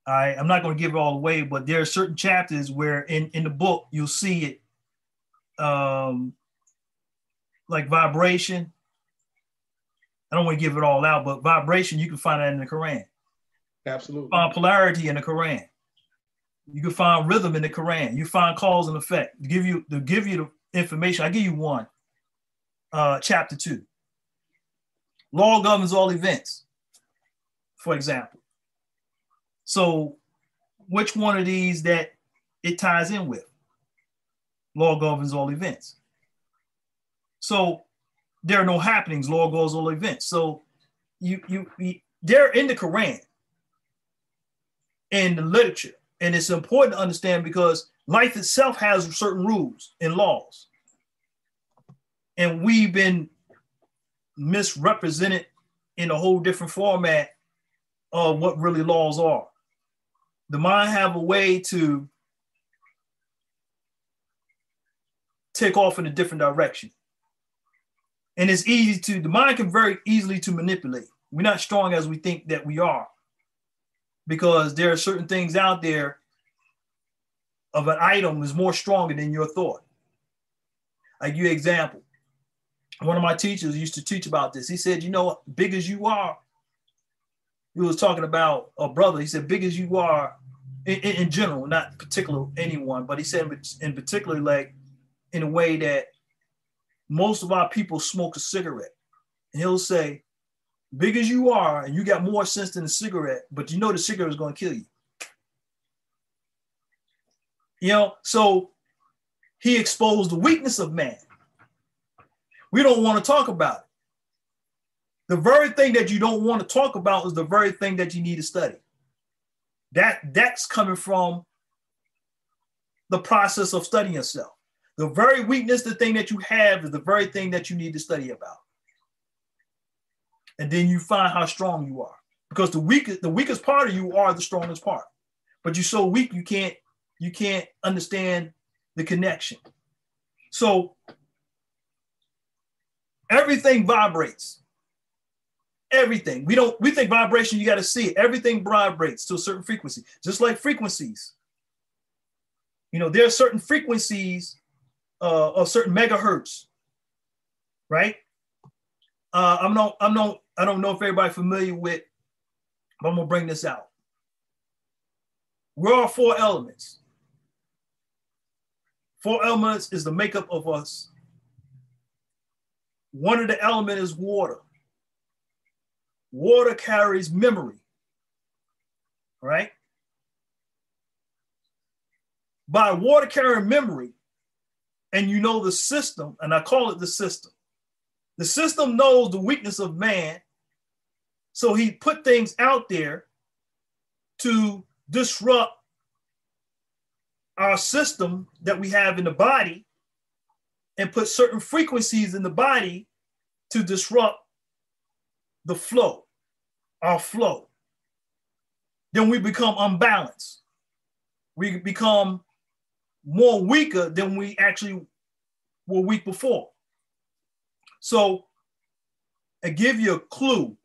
I'm not going to give it all away, but there are certain chapters where in the book, you'll see it, like vibration. I don't want to give it all out, but vibration, you can find that in the Quran. Absolutely. You find polarity in the Quran. You can find rhythm in the Quran. You find cause and effect. To give you the information, I give you one. Chapter 2. Law governs all events, for example. So which one of these that it ties in with? Law governs all events. So there are no happenings, law goes all events. So they're in the Quran and the literature. And it's important to understand because life itself has certain rules and laws. And we've been misrepresented in a whole different format of what really laws are. The mind have a way to take off in a different direction. And it's the mind can very easily to manipulate. We're not strong as we think that we are, because there are certain things out there of an item is more stronger than your thought. I give you an example. one of my teachers used to teach about this. He said, you know, big as you are, he was talking about a brother. He said, big as you are in general, not particular anyone, but he said in particular, like in a way that most of our people smoke a cigarette. And he'll say, big as you are, and you got more sense than a cigarette, but you know the cigarette is going to kill you. You know, so he exposed the weakness of man. We don't want to talk about it. The very thing that you don't want to talk about is the very thing that you need to study. That's coming from the process of studying yourself. The very weakness, the thing that you have, is the very thing that you need to study about. And then you find how strong you are. Because the weakest part of you are the strongest part. But you're so weak you can't understand the connection. So everything vibrates. Everything. We think vibration, you got to see it. Everything vibrates to a certain frequency, just like frequencies. You know, there are certain frequencies of certain megahertz, right? I don't know if everybody's familiar with, but I'm gonna bring this out. We're all four elements. Four elements is the makeup of us. One of the elements is water. Water carries memory, right? By water carrying memory, and you know the system, and I call it the system. The system knows the weakness of man, so he put things out there to disrupt our system that we have in the body and put certain frequencies in the body to disrupt the flow, our flow. Then we become unbalanced. We become more weaker than we actually were weak before. So I give you a clue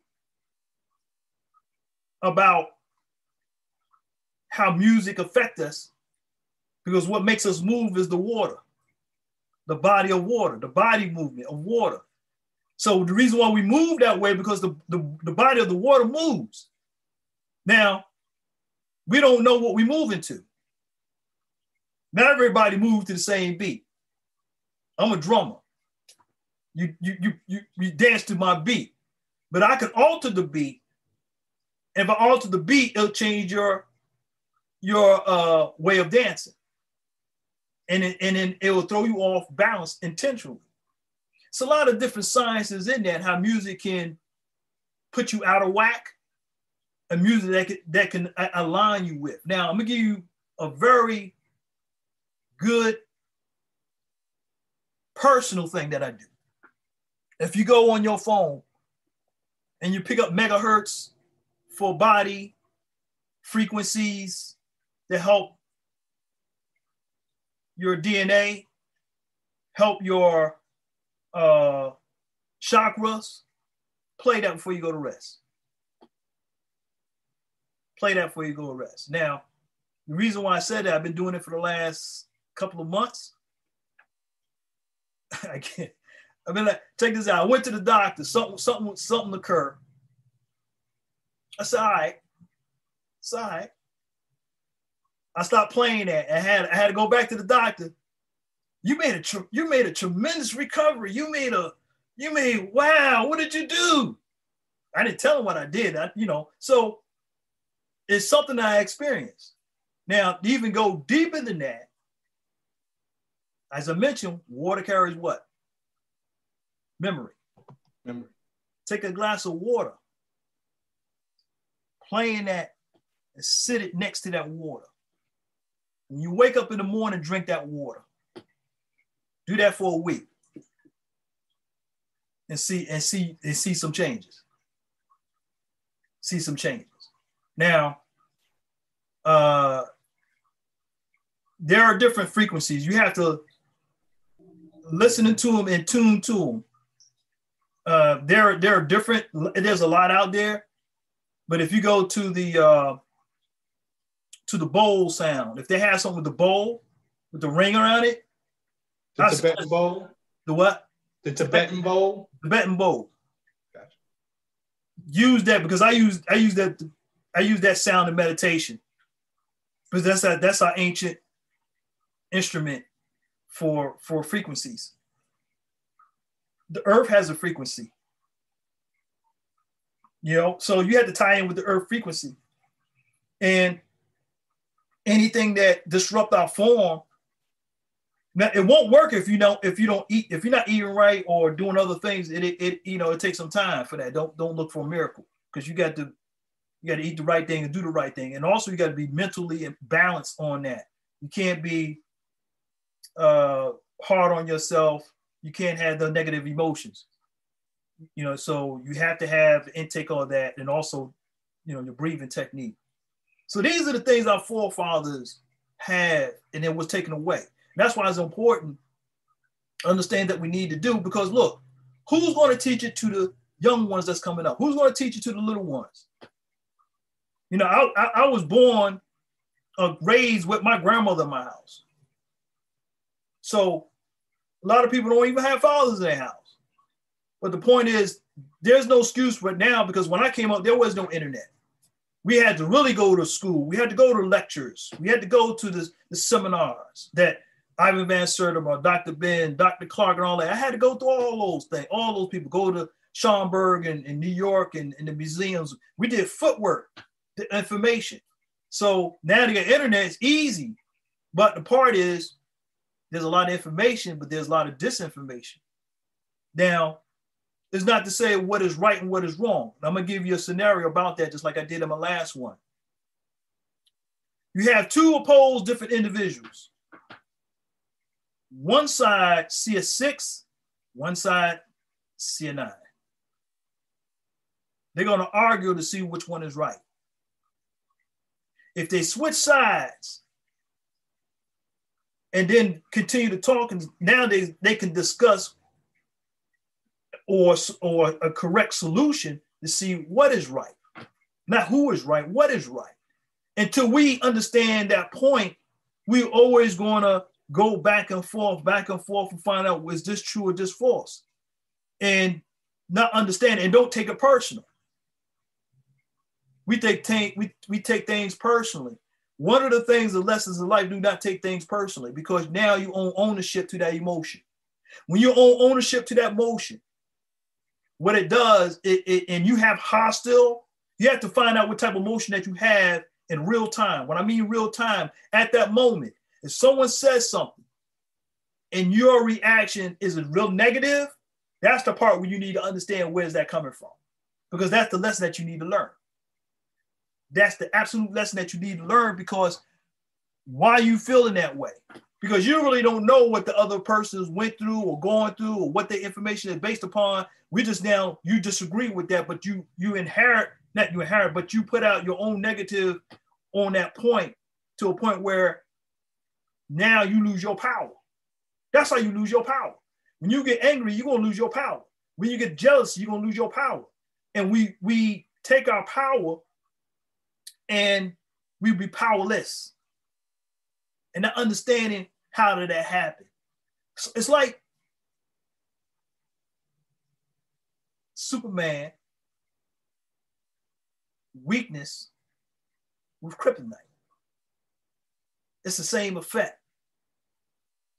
about how music affects us, because what makes us move is the water, the body of water, the body movement of water. So the reason why we move that way, because the body of the water moves. Now, we don't know what we move into. Not everybody moves to the same beat. I'm a drummer. You dance to my beat, but I can alter the beat. If I alter the beat, it'll change your way of dancing, and then it will throw you off balance intentionally. It's a lot of different sciences in that, how music can put you out of whack, and music that can align you with. Now, I'm gonna give you a very good personal thing that I do. If you go on your phone and you pick up megahertz for body frequencies that help your DNA, help your chakras, play that before you go to rest. Play that before you go to rest. Now, the reason why I said that, I've been doing it for the last couple of months. I can't. I've been like, check this out. I went to the doctor. Something occurred. I said, all right. It's all right. I stopped playing that. I had to go back to the doctor. You made a tremendous recovery. You made wow. What did you do? I didn't tell him what I did. So it's something I experienced. Now, to even go deeper than that, as I mentioned, water carries what? Memory. Take a glass of water, play in that, and sit it next to that water. When you wake up in the morning, drink that water. Do that for a week, and see some changes. See some changes. Now, there are different frequencies. You have to listen to them and tune to them. There are different. There's a lot out there, but if you go to the bowl sound, if they have something with the bowl with the ring around it, the Tibetan bowl. The what? The Tibetan bowl? Tibetan bowl. Gotcha. Use that because I use that sound in meditation. Because that's our ancient instrument for frequencies. The earth has a frequency. You know, so you have to tie in with the earth frequency. And anything that disrupt our form, now it won't work if you're not eating right or doing other things. It takes some time for that. Don't look for a miracle, because you got to eat the right thing and do the right thing. And also you got to be mentally balanced on that. You can't be hard on yourself. You can't have the negative emotions. You know, so you have to have intake of that, and also, you know, your breathing technique. So these are the things our forefathers had, and it was taken away. And that's why it's important to understand that we need to do, because look, who's going to teach it to the young ones that's coming up? Who's going to teach it to the little ones? You know, I was born, raised with my grandmother in my house. So a lot of people don't even have fathers in their house. But the point is, there's no excuse right now, because when I came up, there was no internet. We had to really go to school. We had to go to lectures. We had to go to the seminars that Ivan Van Sertima or Dr. Ben, Dr. Clark, and all that. I had to go through all those things, all those people, go to Schaumburg and New York and the museums. We did footwork, the information. So now to get internet is easy. But the part is, there's a lot of information, but there's a lot of disinformation. Now, it's not to say what is right and what is wrong. I'm going to give you a scenario about that, just like I did in my last one. You have two opposed different individuals. One side see a 6, one side see a 9. They're going to argue to see which one is right. If they switch sides and then continue to talk, and now they can discuss or a correct solution to see what is right. Not who is right, what is right. Until we understand that point, we're always going to go back and forth and find out, was this true or this false? And not understand, and don't take it personal. We take things personally. One of the things, the lessons of life, do not take things personally, because now you own ownership to that emotion. When you own ownership to that emotion, what it does, and you have hostile, you have to find out what type of emotion that you have in real time. When I mean real time, at that moment, if someone says something and your reaction is a real negative, that's the part where you need to understand where is that coming from, because that's the lesson that you need to learn. That's the absolute lesson that you need to learn, because why are you feeling that way? Because you really don't know what the other persons went through or going through, or what their information is based upon. You disagree with that, but you put out your own negative on that point, to a point where now you lose your power. That's how you lose your power. When you get angry, you're going to lose your power. When you get jealous, you're going to lose your power. And we take our power and we be powerless. And not understanding how did that happen. It's like Superman weakness with kryptonite. It's the same effect.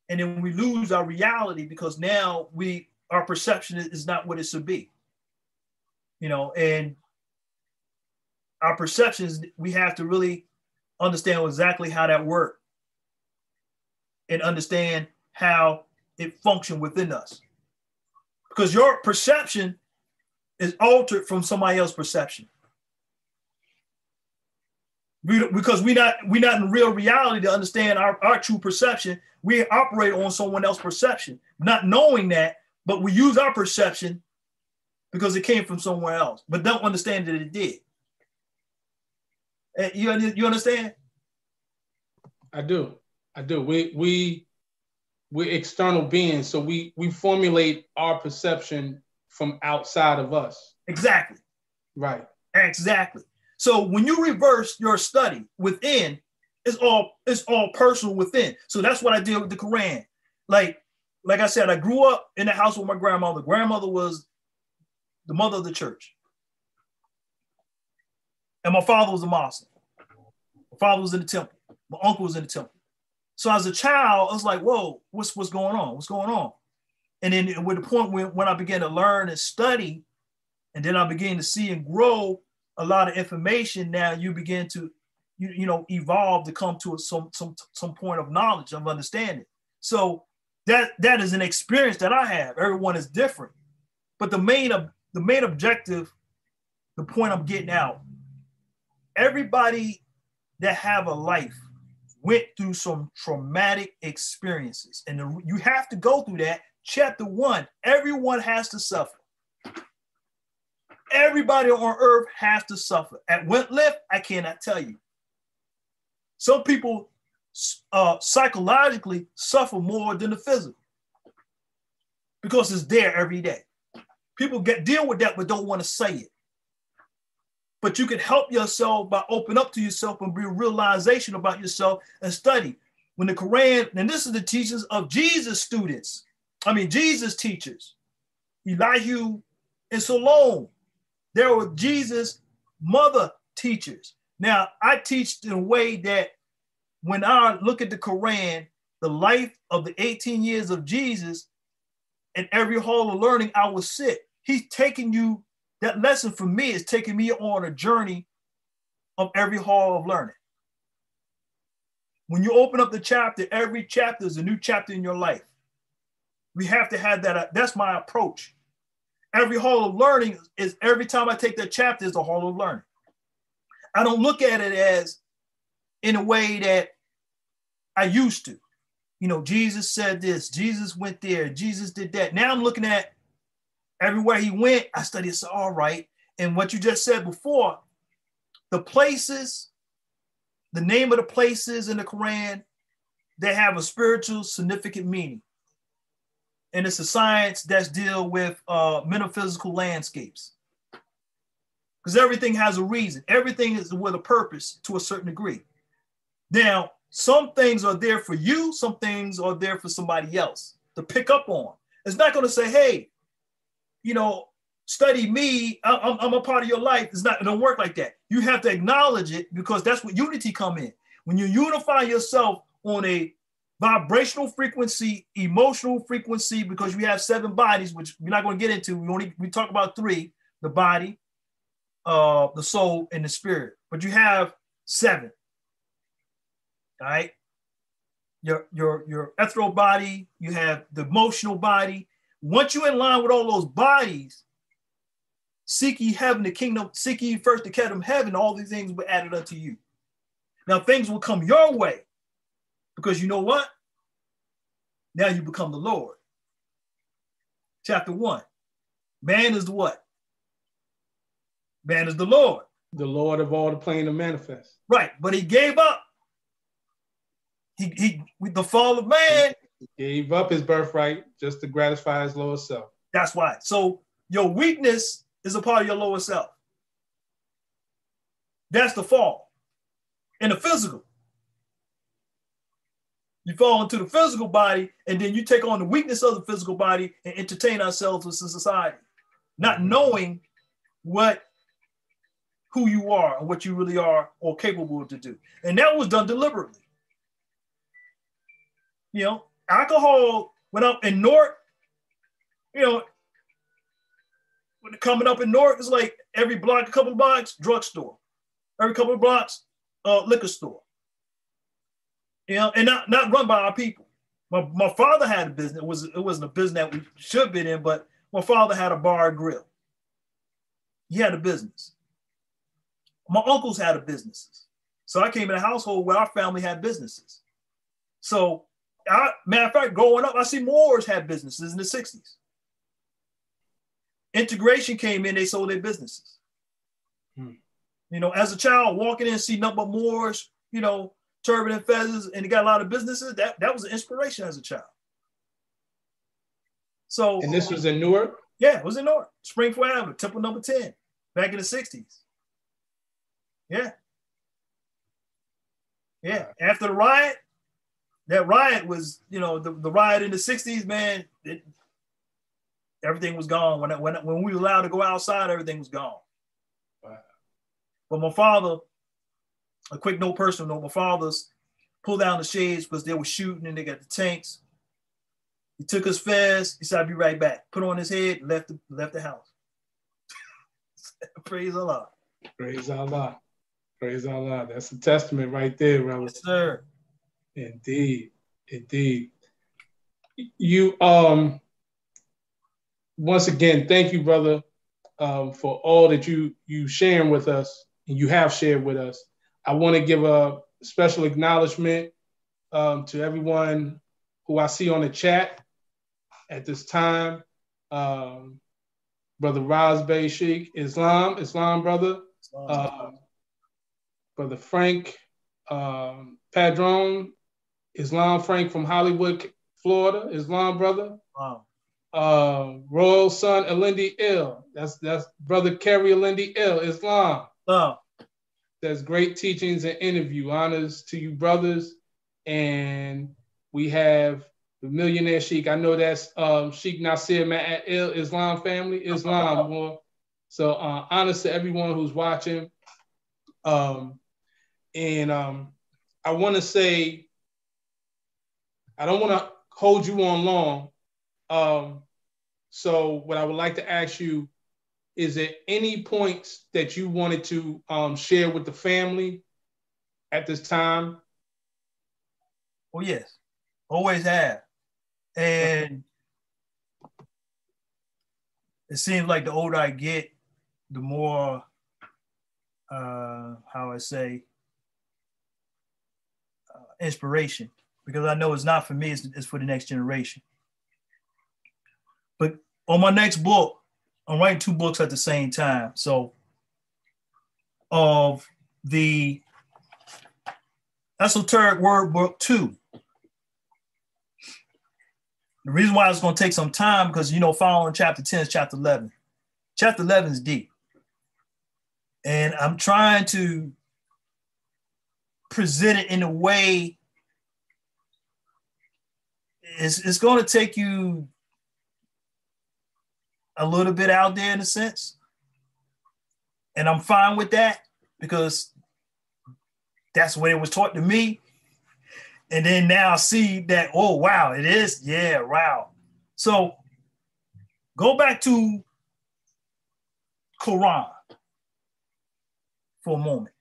And then we lose our reality, because now our perception is not what it should be. You know, and our perceptions, we have to really understand exactly how that works and understand how it functions within us. Because your perception is altered from somebody else's perception. Because we're not in real reality to understand our true perception. We operate on someone else's perception, not knowing that, but we use our perception because it came from somewhere else, but don't understand that it did. You understand? I do. We're external beings, so we formulate our perception from outside of us. Exactly. Right. Exactly. So when you reverse your study within, it's all personal within. So that's what I did with the Quran. Like like I said, I grew up in the house with my grandmother. Grandmother was the mother of the church. And my father was a Muslim. My father was in the temple. My uncle was in the temple. So as a child, I was like, whoa, what's going on? What's going on? And then with the point when I began to learn and study, and then I began to see and grow a lot of information, now you begin to, evolve to come to some point of knowledge, of understanding. So that is an experience that I have. Everyone is different. But the main objective, the point I'm getting out, everybody that have a life went through some traumatic experiences. And you have to go through that. Chapter 1, everyone has to suffer. Everybody on earth has to suffer. At what length, I cannot tell you. Some people psychologically suffer more than the physical because it's there every day. People deal with that but don't want to say it. But you can help yourself by opening up to yourself and bring realization about yourself and study. When the Quran, and this is the teachings of Jesus Jesus teachers, Elihu and Salome. There were Jesus' mother teachers. Now, I teach in a way that when I look at the Quran, the life of the 18 years of Jesus, and every hall of learning I will sit, he's taking you, that lesson for me is taking me on a journey of every hall of learning. When you open up the chapter, every chapter is a new chapter in your life. We have to have that. That's my approach. Every hall of learning is, every time I take that chapter, is a hall of learning. I don't look at it as in a way that I used to. Jesus said this, Jesus went there, Jesus did that. Now I'm looking at everywhere he went, I studied, so all right. And what you just said before, the places, the name of the places in the Quran, they have a spiritual significant meaning. And it's a science that's deal with metaphysical landscapes. Because everything has a reason. Everything is with a purpose to a certain degree. Now, some things are there for you. Some things are there for somebody else to pick up on. It's not going to say, hey, study me. I'm a part of your life. It don't work like that. You have to acknowledge it, because that's what unity come in. When you unify yourself on a vibrational frequency, emotional frequency, because you have 7 bodies, which we're not going to get into. We talk about 3, the body, the soul, and the spirit. But you have 7. All right. Your ethereal body, you have the emotional body. Once you're in line with all those bodies, seek ye heaven, the kingdom, seek ye first the kingdom of heaven, all these things will be added unto you. Now things will come your way, because you know what? Now you become the Lord. Chapter 1. Man is the what? Man is the Lord. The Lord of all the plane to manifest. Right, but he gave up. He with the fall of man, he gave up his birthright just to gratify his lower self. That's why. So your weakness is a part of your lower self. That's the fall. In the physical. You fall into the physical body, and then you take on the weakness of the physical body and entertain ourselves with society, not knowing who you are and what you really are or capable to do. And that was done deliberately. Alcohol went up in North, when coming up in North, it's like every block, a couple of blocks, drugstore. Every couple of blocks, liquor store. And not run by our people. My father had a business. It wasn't a business that we should have been in, but my father had a bar and grill. He had a business. My uncles had businesses. So I came in a household where our family had businesses. So, matter of fact, growing up, I see Moors had businesses in the 60s. Integration came in, they sold their businesses. As a child, walking in, see nothing but Moors, turban and feathers, and they got a lot of businesses. That was an inspiration as a child. So, and this was in Newark? Yeah, it was in Newark. Springfield Avenue, Temple number 10, back in the 60s. Yeah. Yeah. After the riot, that riot was, you know, the riot in the 60s, man, everything was gone. When we were allowed to go outside, everything was gone. Wow. But my father, a quick note, personal note, my father's pulled down the shades because they were shooting and they got the tanks. He took us fast. He said, "I'll be right back." Put on his head, left the house. Praise Allah. Praise Allah. Praise Allah. That's a testament right there, brother. Yes, sir. Indeed. Indeed. You once again, thank you, brother, for all that you sharing with us and you have shared with us. I want to give a special acknowledgement to everyone who I see on the chat at this time. Brother Razbay Sheikh, Islam, brother. Brother Frank Padron, Islam Frank from Hollywood, Florida, Islam, brother. Wow. Royal son Alindi Ill, that's brother Kerry Alindi Ill, Islam. Oh. That's great teachings and interview. Honors to you, brothers. And we have the millionaire Sheikh. I know that's Sheikh Nasir Ma'at Ill, Islam family, Islam. More. So honors to everyone who's watching. And I want to say, I don't want to hold you on long. So what I would like to ask you, is there any points that you wanted to share with the family at this time? Oh, yes. Always have. And it seems like the older I get, the more, inspiration. Because I know it's not for me, it's for the next generation. But on my next book, I'm writing 2 books at the same time. So of the Eso-Science Wordbook II. The reason why it's going to take some time, because, you know, following chapter 10 is chapter 11. Chapter 11 is deep. And I'm trying to present it in a way, it's going to take you a little bit out there in a sense. And I'm fine with that because that's what it was taught to me. And then now I see that, oh, wow, it is. Yeah, wow. So go back to Quran for a moment.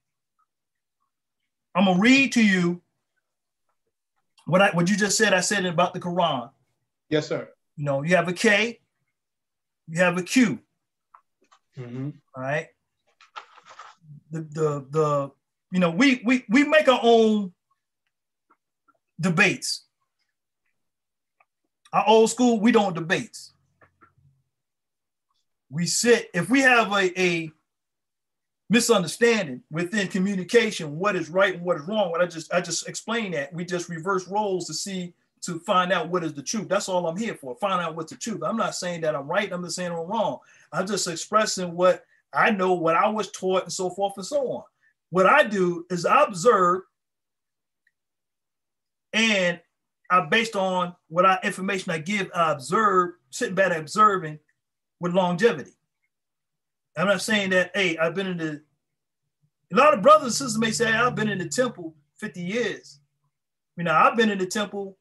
I'm going to read to you what you just said. I said about the Quran. Yes, sir. You know, you have a K, you have a Q. Mm-hmm. All right. The you know, we make our own debates. Our old school, we don't debate. We sit, if we have a misunderstanding within communication, what is right and what is wrong, I just explained that. We just reverse roles to find out what is the truth. That's all I'm here for, find out what's the truth. I'm not saying that I'm right, I'm not saying I'm wrong. I'm just expressing what I know, what I was taught, and so forth and so on. What I do is I observe, and based on what information I give, I observe, sitting back and observing with longevity. I'm not saying that, hey, I've been a lot of brothers and sisters may say, I've been in the temple 50 years. You know, I've been in the temple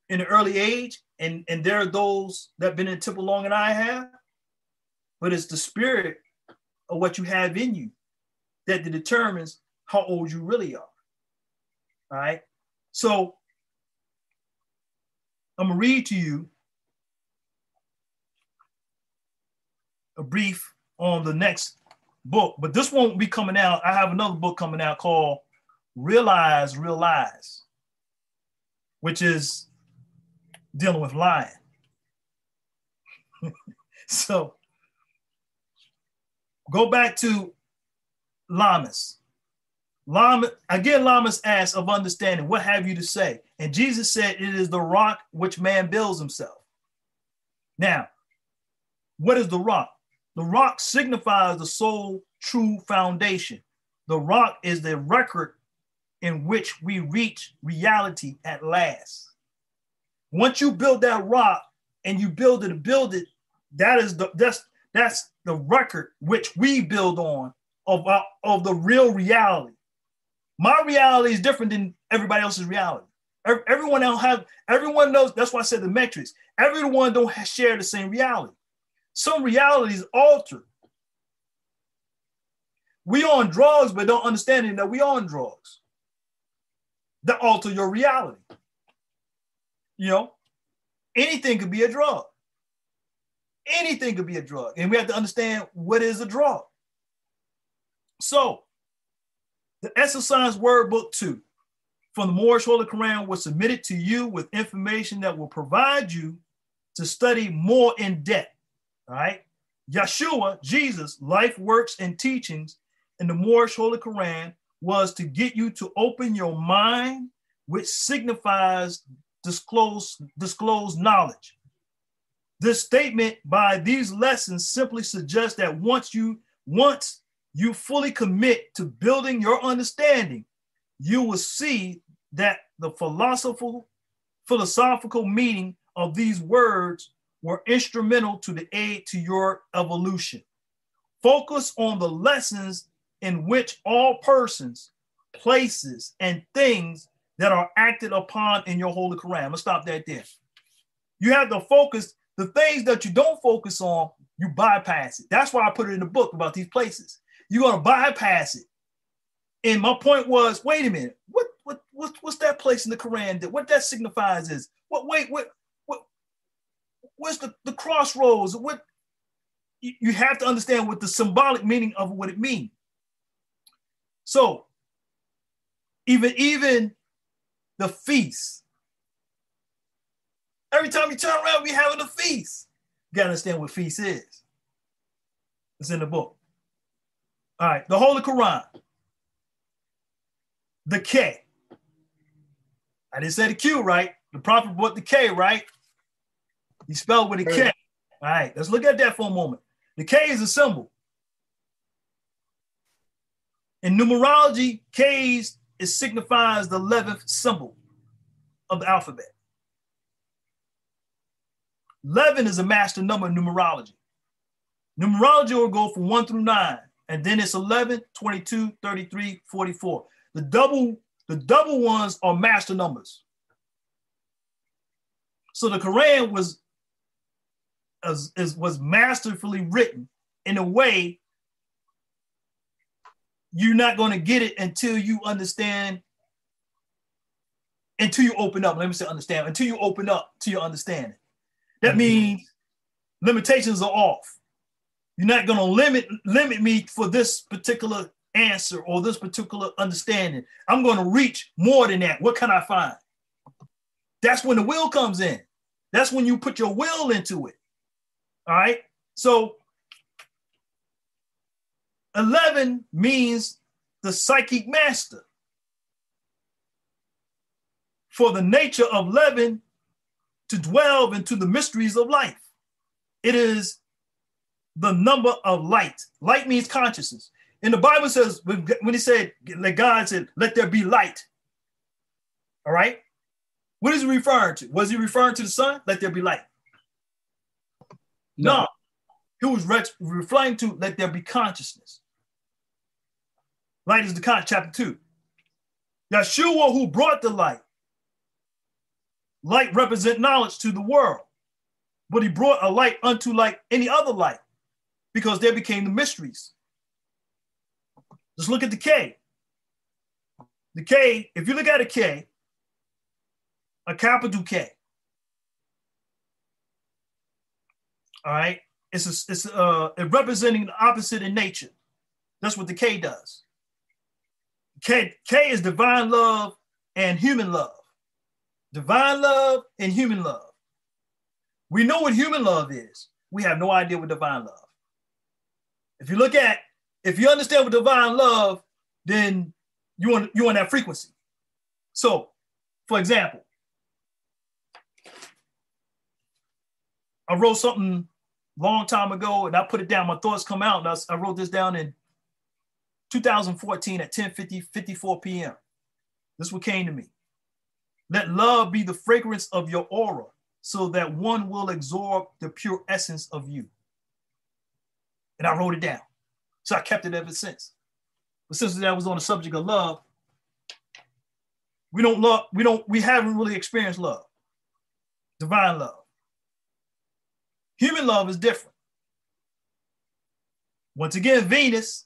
in an early age, and there are those that have been in the temple longer than I have, but it's the spirit of what you have in you that determines how old you really are. All right. So I'm gonna read to you a brief on the next book, but this won't be coming out. I have another book coming out called Realize, Real Lies, which is dealing with lying. So go back to Lamas. Lamas asked of understanding, what have you to say? And Jesus said, it is the rock which man builds himself. Now, what is the rock? The rock signifies the sole true foundation. The rock is the record in which we reach reality at last. Once you build that rock and you build it, that's the record which we build on of the real reality. My reality is different than everybody else's reality. Everyone knows. That's why I said the metrics. Everyone don't share the same reality. Some realities alter. We on drugs, but don't understanding that we on drugs. That alter your reality. You know, anything could be a drug. Anything could be a drug, and we have to understand what is a drug. So, the Eso-Science Wordbook II from the Moorish Holy Koran was submitted to you with information that will provide you to study more in depth. All right, Yeshua, Jesus, life, works, and teachings in the Moorish Holy Koran was to get you to open your mind, which signifies disclosed knowledge. This statement by these lessons simply suggests that once you fully commit to building your understanding, you will see that the philosophical meaning of these words were instrumental to the aid to your evolution. Focus on the lessons in which all persons, places, and things that are acted upon in your Holy Koran. Let's stop that there. You have to focus. The things that you don't focus on, you bypass it. That's why I put it in the book about these places. You're going to bypass it. And my point was, wait a minute, what's that place in the Quran that what that signifies is where's the crossroads? What you have to understand what the symbolic meaning of what it means. So even the feast. Every time you turn around, we having a feast. You gotta understand what feast is. It's in the book. All right, the Holy Quran. The K. I didn't say the Q, right? The Prophet brought the K, right? He spelled with a K. All right, let's look at that for a moment. The K is a symbol. In numerology, K's signifies the 11th symbol of the alphabet. 11 is a master number in numerology. Numerology will go from 1 through 9, and then it's 11, 22, 33, 44. The double ones are master numbers. So the Quran was masterfully written in a way you're not going to get it until you understand, until you open up. Let me say understand, until you open up to your understanding. That means limitations are off. You're not going to limit me for this particular answer or this particular understanding. I'm going to reach more than that. What can I find? That's when the will comes in. That's when you put your will into it. All right. So 11 means the psychic master. For the nature of 11 to dwell into the mysteries of life. It is the number of light. Light means consciousness. And the Bible says, when he said, like God said, let there be light. All right. What is he referring to? Was he referring to the sun? Let there be light. No. He was referring to let there be consciousness. Light is the chapter 2. Yeshua who brought the light. Light represent knowledge to the world, but he brought a light unto like any other light because there became the mysteries. Just look at the K. The K, if you look at a K, a capital K, all right, it's representing the opposite in nature. That's what the K does. K is divine love and human love. Divine love and human love. We know what human love is. We have no idea what divine love. If you understand what divine love, then you're on that frequency. So, for example, I wrote something a long time ago and I put it down. My thoughts come out and I wrote this down in 2014 at 10:54 p.m. This is what came to me. Let love be the fragrance of your aura, so that one will absorb the pure essence of you. And I wrote it down. So I kept it ever since. But since that was on the subject of love, we haven't really experienced love, divine love. Human love is different. Once again, Venus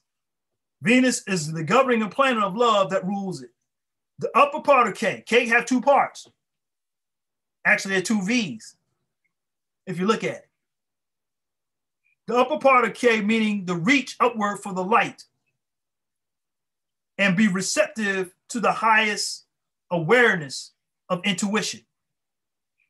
is the governing planet of love that rules it. The upper part of K have two parts. Actually, there are two V's, if you look at it. The upper part of K, meaning the reach upward for the light and be receptive to the highest awareness of intuition.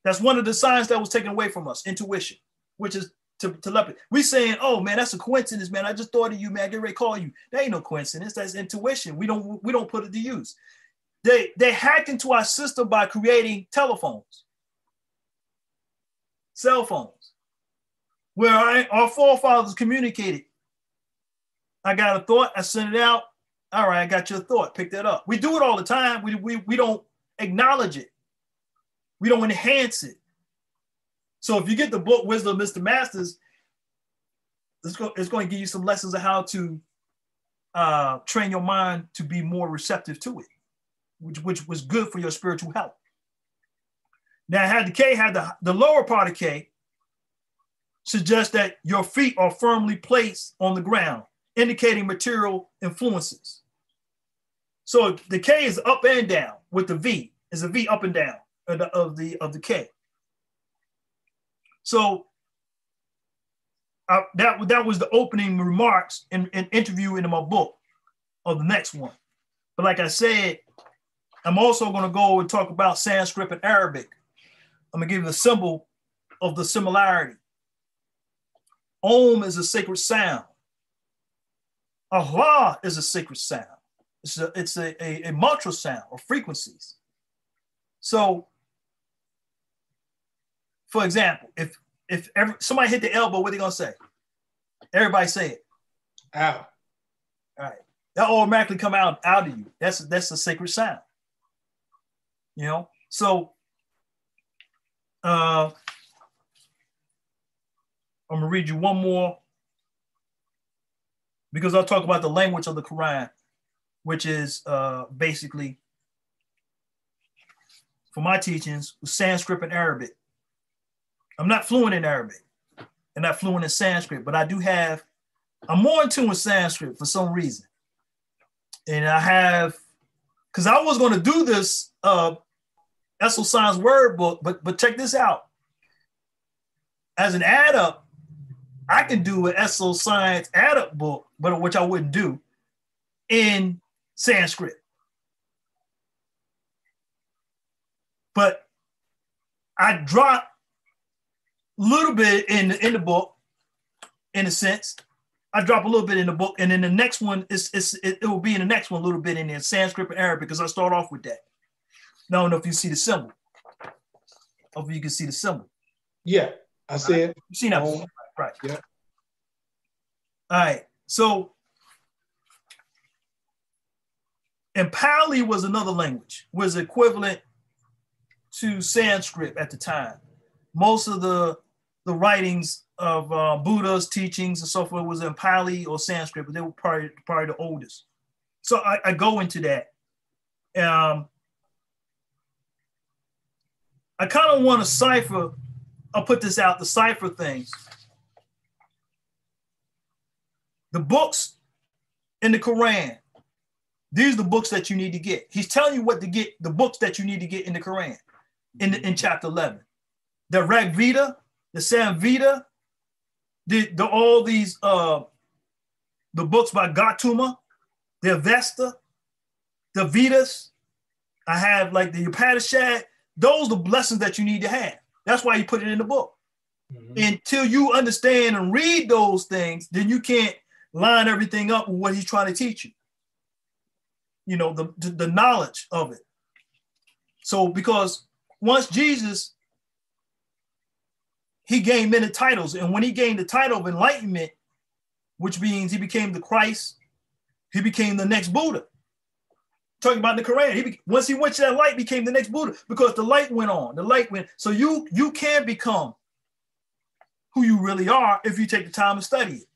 That's one of the signs that was taken away from us, intuition, which is telepathy. We saying, oh man, that's a coincidence, man. I just thought of you, man. Get ready to call you. That ain't no coincidence. That's intuition. We don't put it to use. They hacked into our system by creating telephones, cell phones, where our forefathers communicated. I got a thought, I sent it out. All right, I got your thought, pick that up. We do it all the time. We don't acknowledge it. We don't enhance it. So if you get the book, Wisdom of Mr. Masters, it's going to give you some lessons of how to train your mind to be more receptive to it, which was good for your spiritual health. Now, the lower part of K suggests that your feet are firmly placed on the ground, indicating material influences. So the K is up and down with the V. Is a V up and down of the K. So that was the opening remarks in interview in my book of the next one. But like I said, I'm also going to go and talk about Sanskrit and Arabic. I'm going to give you the symbol of the similarity. Om is a sacred sound. Allah is a sacred sound. It's a mantra sound or frequencies. So, for example, if somebody hit the elbow, what are they gonna say? Everybody say it. Ow. All right. That automatically come out of you. That's a sacred sound. You know. So, I'm gonna read you one more because I'll talk about the language of the Quran, which is basically, for my teachings, Sanskrit and Arabic. I'm not fluent in Arabic and not fluent in Sanskrit, but I'm more in tune with Sanskrit for some reason. And because I was going to do this Eso-Science Wordbook, but check this out. As an adept, I can do an Eso-Science Adept book, but which I wouldn't do in Sanskrit. But I dropped a little bit in the book, in a sense. I drop a little bit in the book, and then the next one it will be in the next one a little bit in there, Sanskrit and Arabic, because I start off with that. Now, I don't know if you see the symbol. Hopefully you can see the symbol. Yeah, I see it. You've seen that before, right? Yeah. All right. So, and Pali was another language, was equivalent to Sanskrit at the time. Most of the writings of Buddha's teachings and so forth was in Pali or Sanskrit, but they were probably the oldest. So I go into that. I kind of want to cipher, I'll put this out, the cipher things. The books in the Quran, these are the books that you need to get. He's telling you what to get, the books that you need to get in the Quran, in chapter 11. The Rig Veda, the Samveda, all these, the books by Gautama, the Avesta, the Vedas. I have like the Upanishad. Those are the lessons that you need to have. That's why you put it in the book. Mm-hmm. Until you understand and read those things, then you can't line everything up with what he's trying to teach you. You know, the knowledge of it. So because once Jesus, he gained many titles, and when he gained the title of enlightenment, which means he became the Christ, he became the next Buddha. talking about the Quran. Once he went to that light, became the next Buddha because the light went on. The light went. So you can become who you really are if you take the time to study it.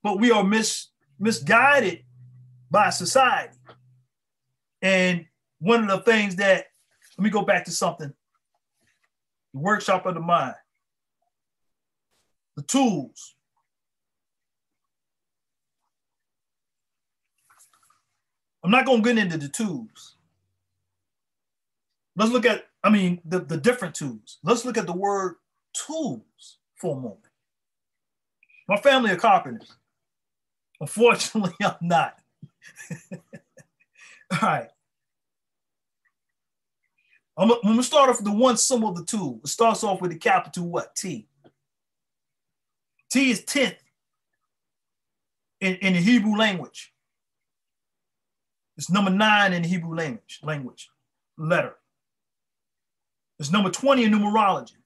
But we are misguided by society. And one of the things that, let me go back to something, the workshop of the mind, the tools. I'm not going to get into the tools. Let's look at, the different tools. Let's look at the word tools for a moment. My family are carpenters. Unfortunately, I'm not. All right. I'm going to start off with the one symbol of the tool. It starts off with the capital what? T. T is 10th in the Hebrew language. It's number 9 in the Hebrew language letter. It's number 20 in numerology.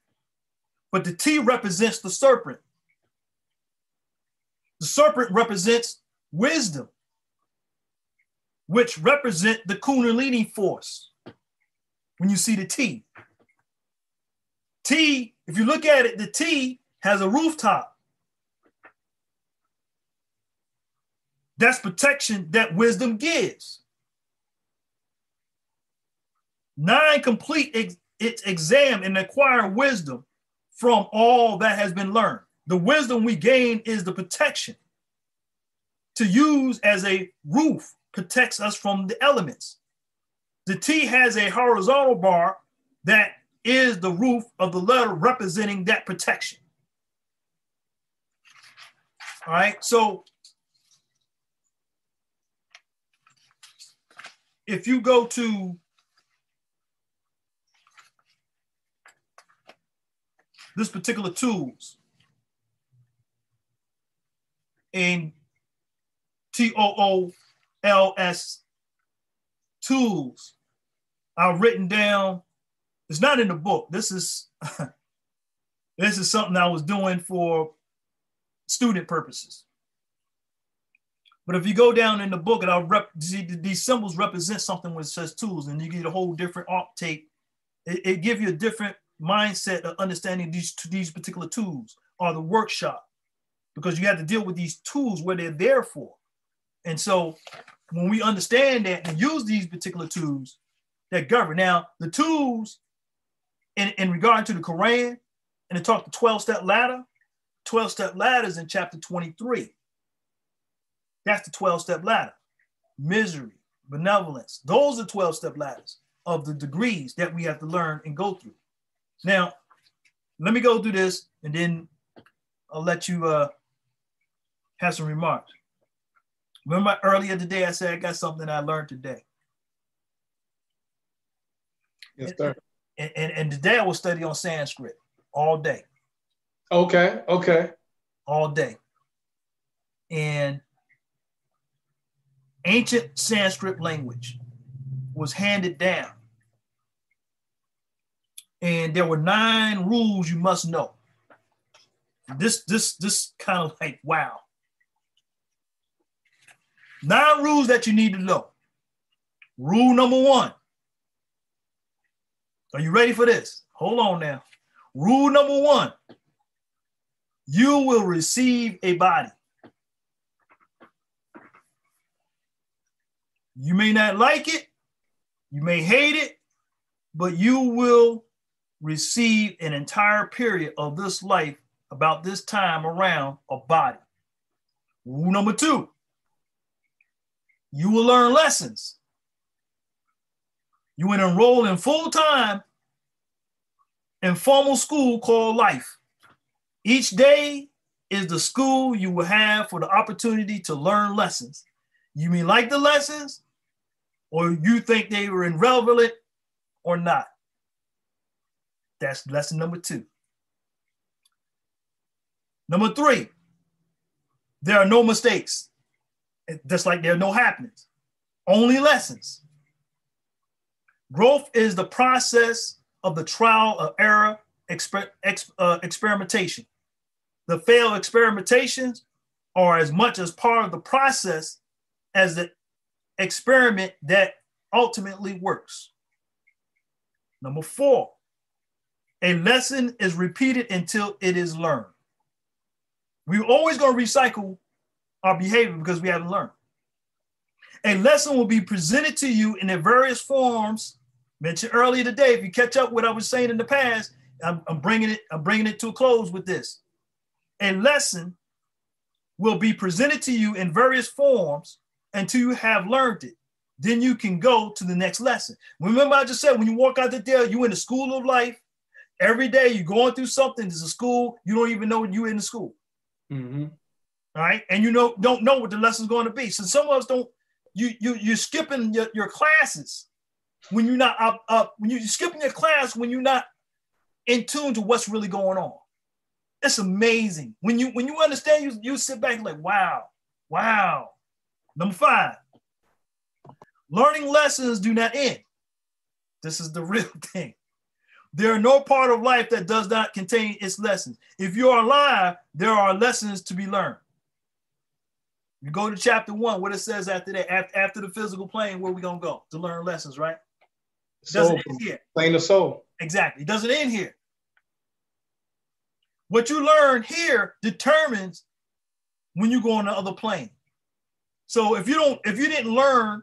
But the T represents the serpent. The serpent represents wisdom, which represent the Kundalini force. When you see the T. T, if you look at it, the T has a rooftop. That's protection that wisdom gives. 9, complete its exam and acquire wisdom from all that has been learned. The wisdom we gain is the protection to use as a roof, protects us from the elements. The T has a horizontal bar that is the roof of the letter representing that protection. All right, so if you go to this particular tools in TOOLS tools, I've written down, it's not in the book. This is something I was doing for student purposes. But if you go down in the book and these symbols represent something which says tools, and you get a whole different uptake. It gives you a different mindset of understanding these particular tools or the workshop, because you have to deal with these tools where they're there for. And so when we understand that and use these particular tools that govern. Now, the tools in regard to the Quran, and it talks the 12-step ladder, 12-step ladder is in chapter 23. That's the 12-step ladder. Misery, benevolence, those are 12-step ladders of the degrees that we have to learn and go through. Now, let me go through this and then I'll let you have some remarks. Remember earlier today, I said I got something I learned today. Yes, sir. And today I will study on Sanskrit all day. Okay. All day. And ancient Sanskrit language was handed down. And there were 9 rules you must know. This kind of like, wow. 9 rules that you need to know. Rule number 1. Are you ready for this? Hold on now. Rule number 1. You will receive a body. You may not like it, you may hate it, but you will receive an entire period of this life about this time around a body. Rule number 2. You will learn lessons. You will enroll in full-time informal school called life. Each day is the school you will have for the opportunity to learn lessons. You may like the lessons, or you think they were irrelevant or not. That's lesson number 2. Number 3, there are no mistakes. Just like there are no happenings, only lessons. Growth is the process of the trial of error, experimentation. The failed experimentations are as much as part of the process as the experiment that ultimately works. Number 4, a lesson is repeated until it is learned. We're always going to recycle our behavior because we haven't learned. A lesson will be presented to you in the various forms mentioned earlier today. If you catch up what I was saying in the past, I'm bringing it to a close with this. A lesson will be presented to you in various forms until you have learned it. Then you can go to the next lesson. Remember, I just said, when you walk out the door, you're in the school of life. Every day you're going through something. There's a school. You don't even know you're in the school. Mm-hmm. All right. And don't know what the lesson's going to be. So some of us don't, you're skipping your classes when you're not up, when you're skipping your class, when you're not in tune to what's really going on. It's amazing. When you understand, you sit back and like, wow. Number 5, learning lessons do not end. This is the real thing. There are no part of life that does not contain its lessons. If you are alive, there are lessons to be learned. You go to chapter 1, what it says after that, after the physical plane, where we gonna go to learn lessons, right? It doesn't end here. Plane of soul. Exactly. It doesn't end here. What you learn here determines when you go on the other plane. So if you didn't learn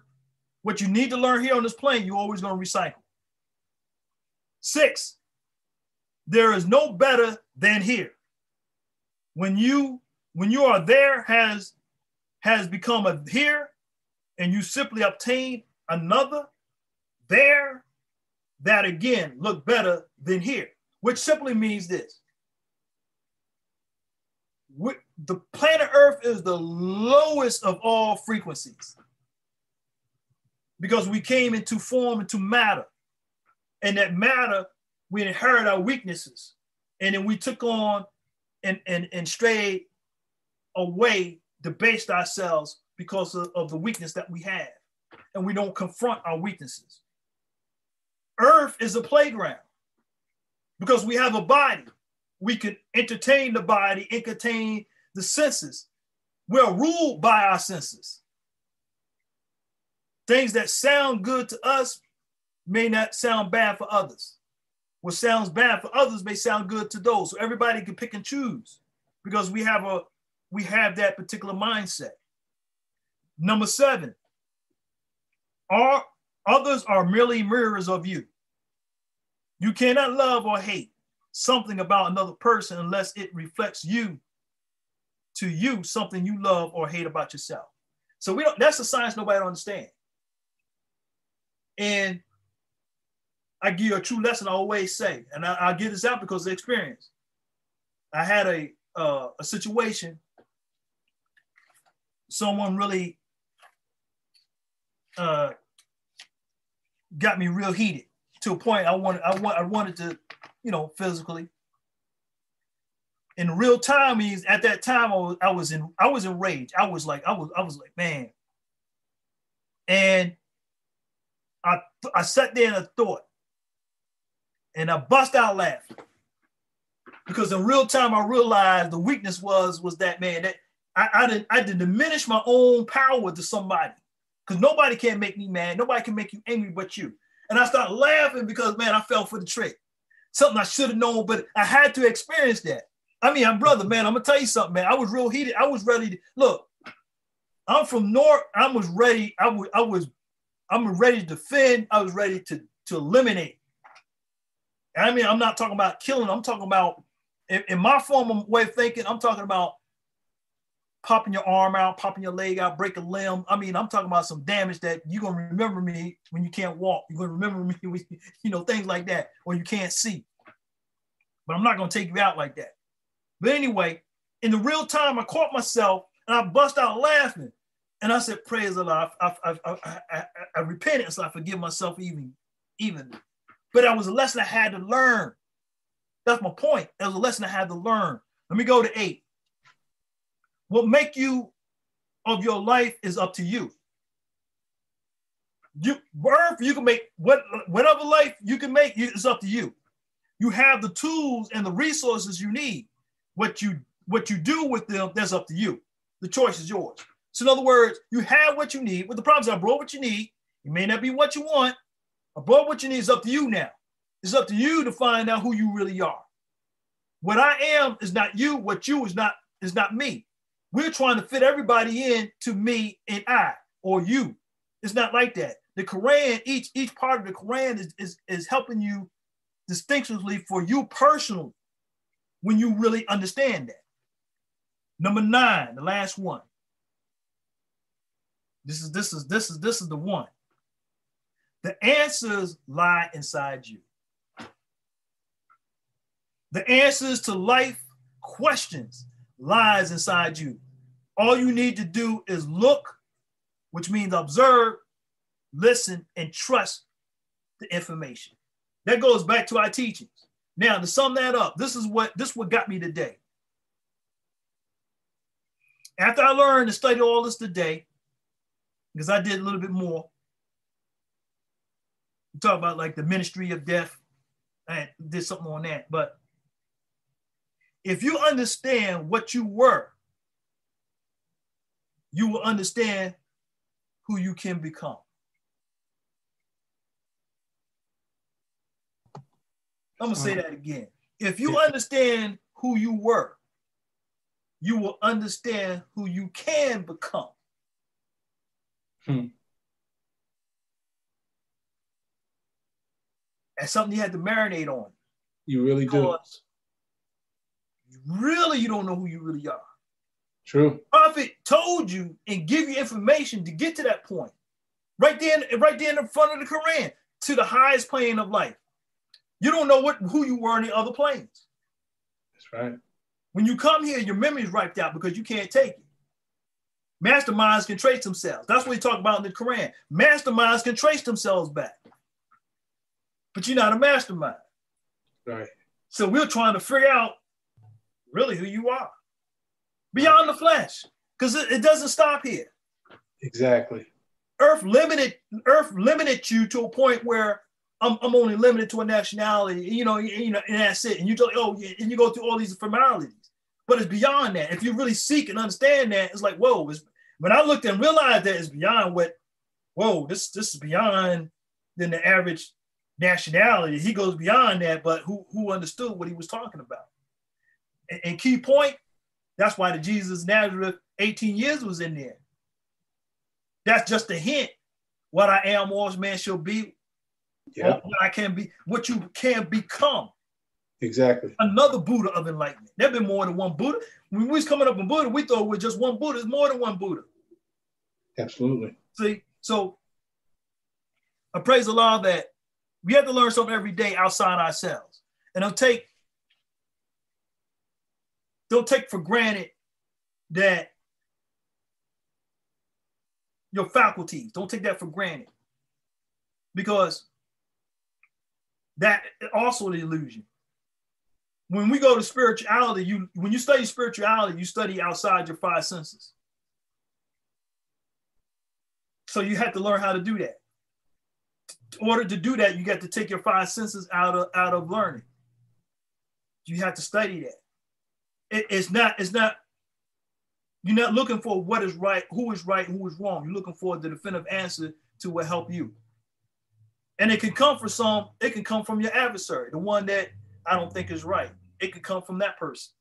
what you need to learn here on this plane, you're always going to recycle. 6, there is no better than here. When you are there has become a here, and you simply obtain another there that again look better than here, which simply means this. The planet Earth is the lowest of all frequencies because we came into form, into matter. And that matter, we inherit our weaknesses. And then we took on and strayed away, debased ourselves because of the weakness that we have. And we don't confront our weaknesses. Earth is a playground because we have a body. We can entertain the body, entertain the senses. We're ruled by our senses. Things that sound good to us may not sound bad for others. What sounds bad for others may sound good to those. So everybody can pick and choose because we have that particular mindset. Number 7, others are merely mirrors of you. You cannot love or hate something about another person unless it reflects to you something you love or hate about yourself. So that's a science nobody don't understand. And I give you a true lesson I always say, and I'll give this out because of experience. I had a situation, someone really got me real heated to a point I wanted to, physically. In real time means at that time I was enraged. I was like, man. And I sat there in a thought and I bust out laughing. Because in real time I realized the weakness was that, man, that I did diminish my own power to somebody. Because nobody can make me mad. Nobody can make you angry but you. And I started laughing because, man, I fell for the trick. Something I should have known, but I had to experience that. I mean, brother, man, I'm gonna tell you something, man. I was real heated. I was ready to look. I'm from North. I was ready. I'm ready to defend. I was ready to eliminate. I mean, I'm not talking about killing. I'm talking about in my form of way of thinking. I'm talking about popping your arm out, popping your leg out, break a limb. I mean, I'm talking about some damage that you're gonna remember me when you can't walk. You're gonna remember me with, things like that, or you can't see. But I'm not gonna take you out like that. But anyway, in the real time, I caught myself and I bust out laughing. And I said, praise the Lord. I repented, so I forgive myself even. But that was a lesson I had to learn. That's my point. That was a lesson I had to learn. Let me go to 8. What make you of your life is up to you. You can make whatever life you can make, it's up to you. You have the tools and the resources you need. What you do with them, that's up to you. The choice is yours. So in other words, you have what you need. What the problem is, I brought what you need. It may not be what you want. I brought what you need. It's up to you now. It's up to you to find out who you really are. What I am is not you. What you is not me. We're trying to fit everybody in to me and I or you. It's not like that. The Quran, each part of the Quran is helping you distinctively for you personally when you really understand that. Number 9, the last one. This is the one. The answers lie inside you. The answers to life questions lies inside you. All you need to do is look, which means observe, listen, and trust the information. That goes back to our teachings. Now, to sum that up, this is what got me today. After I learned to study all this today, because I did a little bit more, we talk about like the ministry of death. I did something on that. But if you understand what you were, you will understand who you can become. I'm going to say that again. If you understand who you were, you will understand who you can become. That's something you had to marinate on. You really do. You don't know who you really are. True. Prophet told you and give you information to get to that point. Right there in the front of the Quran, to the highest plane of life. You don't know who you were in the other planes. That's right. When you come here, your memory's wiped out because you can't take it. Masterminds can trace themselves. That's what we talk about in the Quran. Masterminds can trace themselves back. But you're not a mastermind. Right. So we're trying to figure out really who you are. Beyond the flesh. Because it doesn't stop here. Exactly. Earth limited you to a point where I'm only limited to a nationality, and that's it. And you go through all these formalities. But it's beyond that. If you really seek and understand that, it's like, whoa, when I looked and realized that it's beyond this is beyond than the average nationality. He goes beyond that, but who understood what he was talking about? And key point, that's why the Jesus Nazareth 18 years was in there. That's just a hint. What I am, all man shall be. Yeah. What I can be, what you can become. Exactly. Another Buddha of enlightenment. There've been more than one Buddha. When we was coming up in Buddha, we thought we're just one Buddha. It's more than one Buddha. Absolutely. See, so I praise Allah that we have to learn something every day outside ourselves. And don't take for granted that your faculties, don't take that for granted. Because that is also the illusion. When we go to spirituality, when you study spirituality, you study outside your 5 senses. So you have to learn how to do that. In order to do that, you got to take your 5 senses out of learning. You have to study that. It's not, you're not looking for what is right, who is wrong. You're looking for the definitive answer to what help you. And it can come from your adversary, the one that I don't think is right. It could come from that person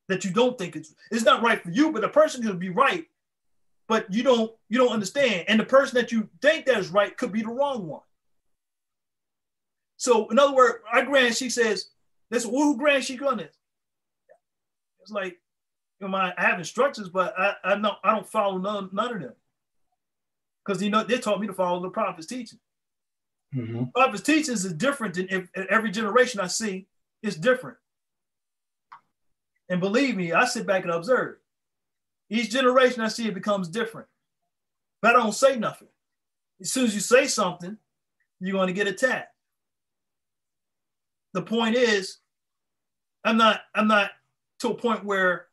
that you don't think it's not right for you, but the person could be right, but you don't understand. And the person that you think that is right could be the wrong one. So in other words, our grand, she says, "This who grand she on this?" It's like, I have instructions, but I don't follow none of them, because they taught me to follow the prophet's teaching. Mm-hmm. Prophet's teachings is different than every generation I see. It's different. And believe me, I sit back and observe. Each generation I see, it becomes different. But I don't say nothing. As soon as you say something, you're going to get attacked. The point is, I'm not to a point where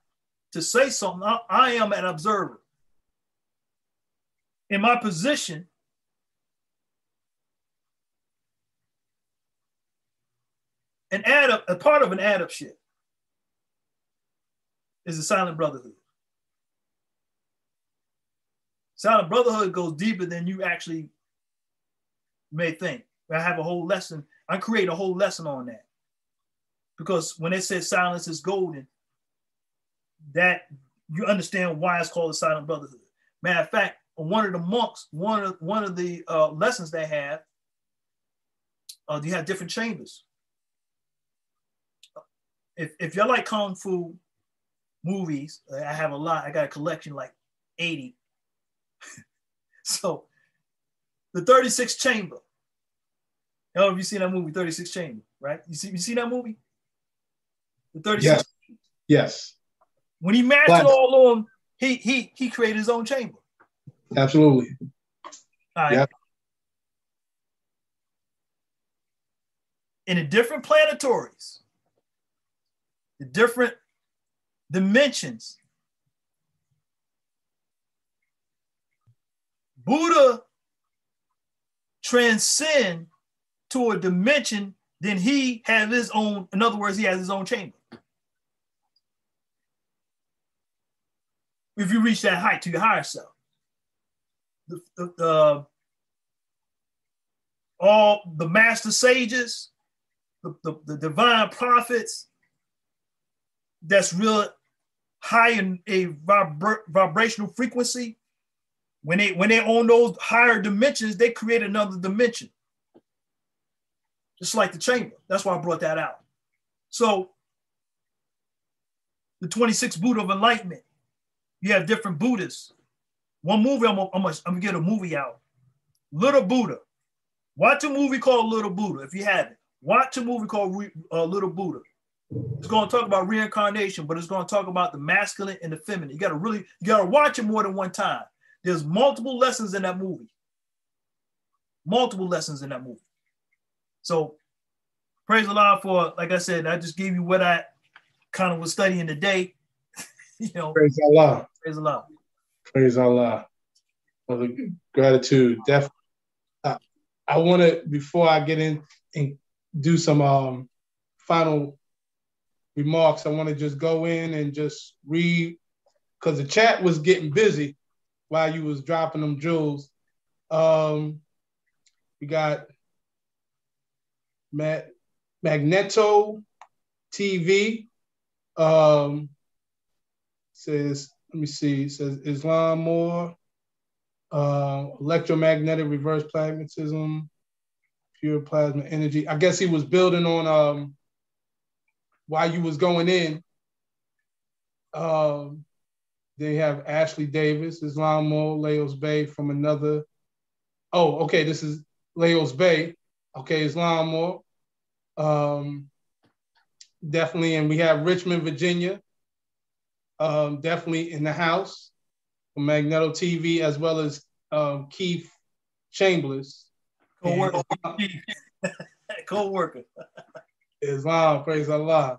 to say something, I am an observer. In my position, a part of an adeptship is a silent brotherhood. Silent brotherhood goes deeper than you actually may think. I have a whole lesson. I create a whole lesson on that. Because when it says silence is golden, that you understand why it's called a silent brotherhood. Matter of fact, one of the monks, one of the lessons they have, you have different chambers. If you like kung fu movies, I have a lot. I got a collection like 80. So the 36th chamber. I don't know if you've seen that movie, 36th Chamber, right? You see that movie? The 36th. Yes. Yes. When he mastered all of them, he created his own chamber. Absolutely. All right. Yep. In the different planetories, the different dimensions, Buddha transcend to a dimension, then he has his own, in other words, he has his own chamber. If you reach that height to your higher self. All the master sages, the divine prophets, that's real high in a vibrational frequency. When they're on those higher dimensions, they create another dimension. Just like the chamber. That's why I brought that out. So the 26th Buddha of Enlightenment, you have different Buddhas. One movie, I'm gonna get a movie out. Little Buddha. Watch a movie called Little Buddha. If you haven't, watch a movie called Little Buddha. It's going to talk about reincarnation, but it's going to talk about the masculine and the feminine. You gotta watch it more than one time. There's multiple lessons in that movie. Multiple lessons in that movie. So praise Allah for, like I said, I just gave you what I kind of was studying today. Praise Allah. Praise Allah. Praise Allah. For the gratitude. Definitely. I want to, before I get in and do some final remarks, I want to just go in and just read, because the chat was getting busy while you was dropping them jewels. We got Magneto TV. Says, let me see, it says Islam Moor, electromagnetic reverse pragmatism, pure plasma energy. I guess he was building on while you was going in. They have Ashley Davis, Islam Moor, Laos Bay from another. Oh, okay, this is Laos Bay. Okay, Islam Moor. Definitely, and we have Richmond, Virginia. Definitely in the house from Magneto TV, as well as Keith Chambers. Co-worker. Co-worker. Islam, praise Allah.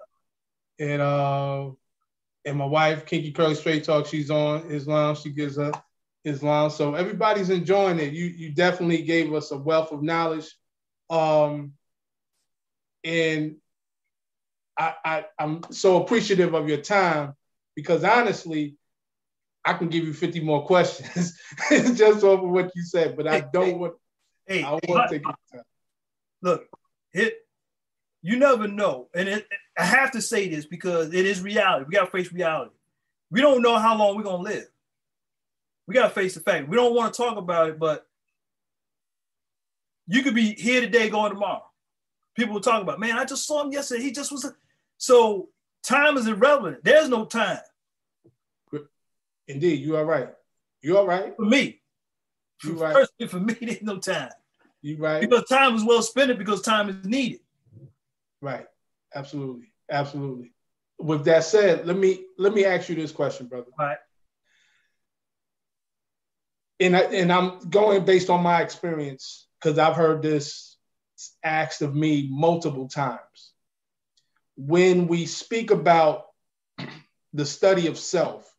And my wife, Kinky Curly Straight Talk, she's on Islam. She gives up Islam. So everybody's enjoying it. You definitely gave us a wealth of knowledge. And I'm so appreciative of your time, because honestly, I can give you 50 more questions just over what you said, but I want to take your time. Look, you never know. And I have to say this because it is reality. We got to face reality. We don't know how long we're going to live. We got to face the fact. We don't want to talk about it, but you could be here today, going tomorrow. People will talk about, man, I just saw him yesterday. He just was. So time is irrelevant. There's no time. Indeed, you are right. You are right. For me. You right. Personally, for me, there's no time. You right. Because time is well spent, because time is needed. Right. Absolutely. Absolutely. With that said, let me ask you this question, brother. All right. And I'm going based on my experience, because I've heard this asked of me multiple times. When we speak about the study of self,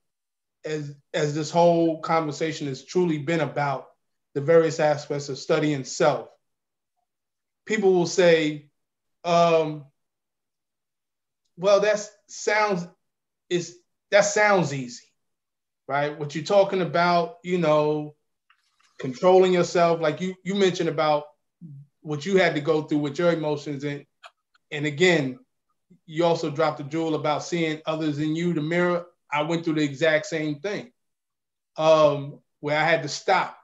as this whole conversation has truly been about the various aspects of studying self, people will say, well, that sounds easy. right? What you're talking about, you know, controlling yourself, like you mentioned about what you had to go through with your emotions. And again, you also dropped a jewel about seeing others in you, the mirror. I went through the exact same thing, where I had to stop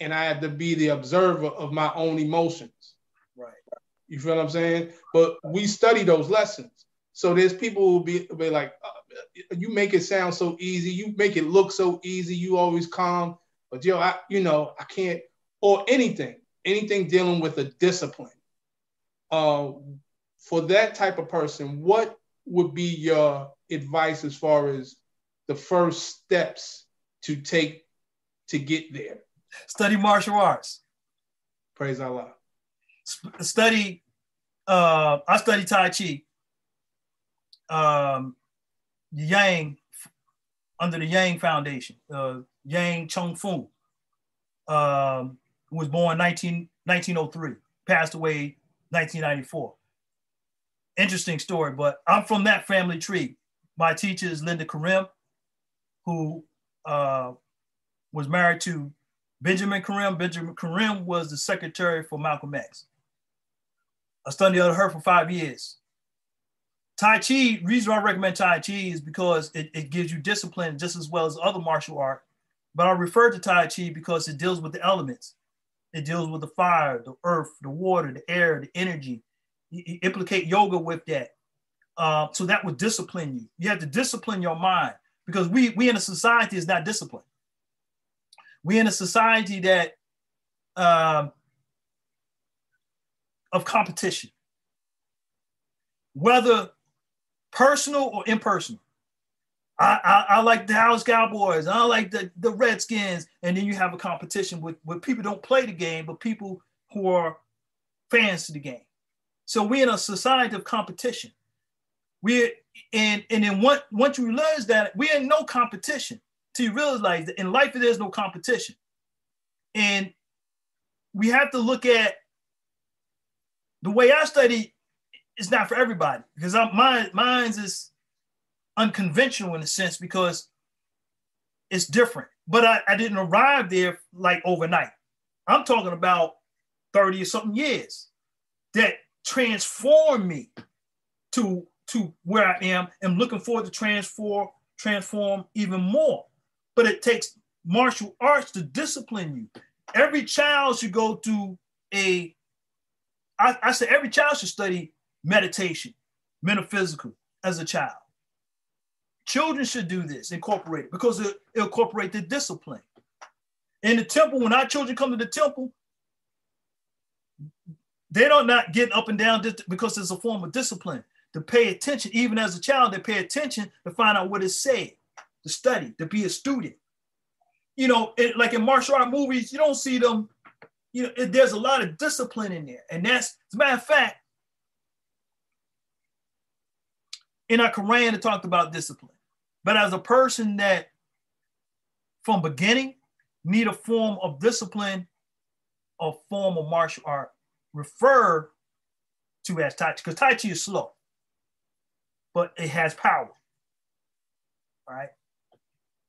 and I had to be the observer of my own emotions. Right. You feel what I'm saying? But we study those lessons. So there's people who be like, you make it sound so easy. You make it look so easy. You always calm. But I can't, or anything dealing with a discipline. For that type of person, what would be your advice as far as the first steps to take to get there? Study martial arts. Praise Allah. I study Tai Chi. Yang, under the Yang Foundation. Yang Chung Fu, who was born 1903, passed away 1994. Interesting story, but I'm from that family tree. My teacher is Linda Karim, who was married to Benjamin Karim. Benjamin Karim was the secretary for Malcolm X. I studied under her for 5 years. Tai Chi, reason I recommend Tai Chi is because it gives you discipline just as well as other martial art. But I refer to Tai Chi because it deals with the elements. It deals with the fire, the earth, the water, the air, the energy. You implicate yoga with that. So that would discipline you. You have to discipline your mind because we in a society is not disciplined. We in a society that of competition, whether personal or impersonal. I like the Dallas Cowboys. I like the Redskins. And then you have a competition with people who don't play the game, but people who are fans to the game. So we're in a society of competition. And then once you realize that we're in no competition, till you realize that in life there's no competition. And we have to look at the way I study. It's not for everybody because mine's is unconventional in a sense because it's different. But I didn't arrive there like overnight. I'm talking about 30 or something years that transformed me to where I am and looking forward to transform even more. But it takes martial arts to discipline you. Every child should go to I say every child should study meditation, metaphysical as a child. Children should do this, incorporate it, because it'll incorporate the discipline. In the temple, when our children come to the temple, they don't not get up and down because it's a form of discipline. To pay attention, even as a child, they pay attention to find out what is said, to study, to be a student. You know, like in martial art movies, you don't see them, you know, there's a lot of discipline in there. And that's, as a matter of fact, in our Quran, it talked about discipline. But as a person that from beginning need a form of discipline, a form of martial art, refer to as Tai Chi, because Tai Chi is slow, but it has power. All right.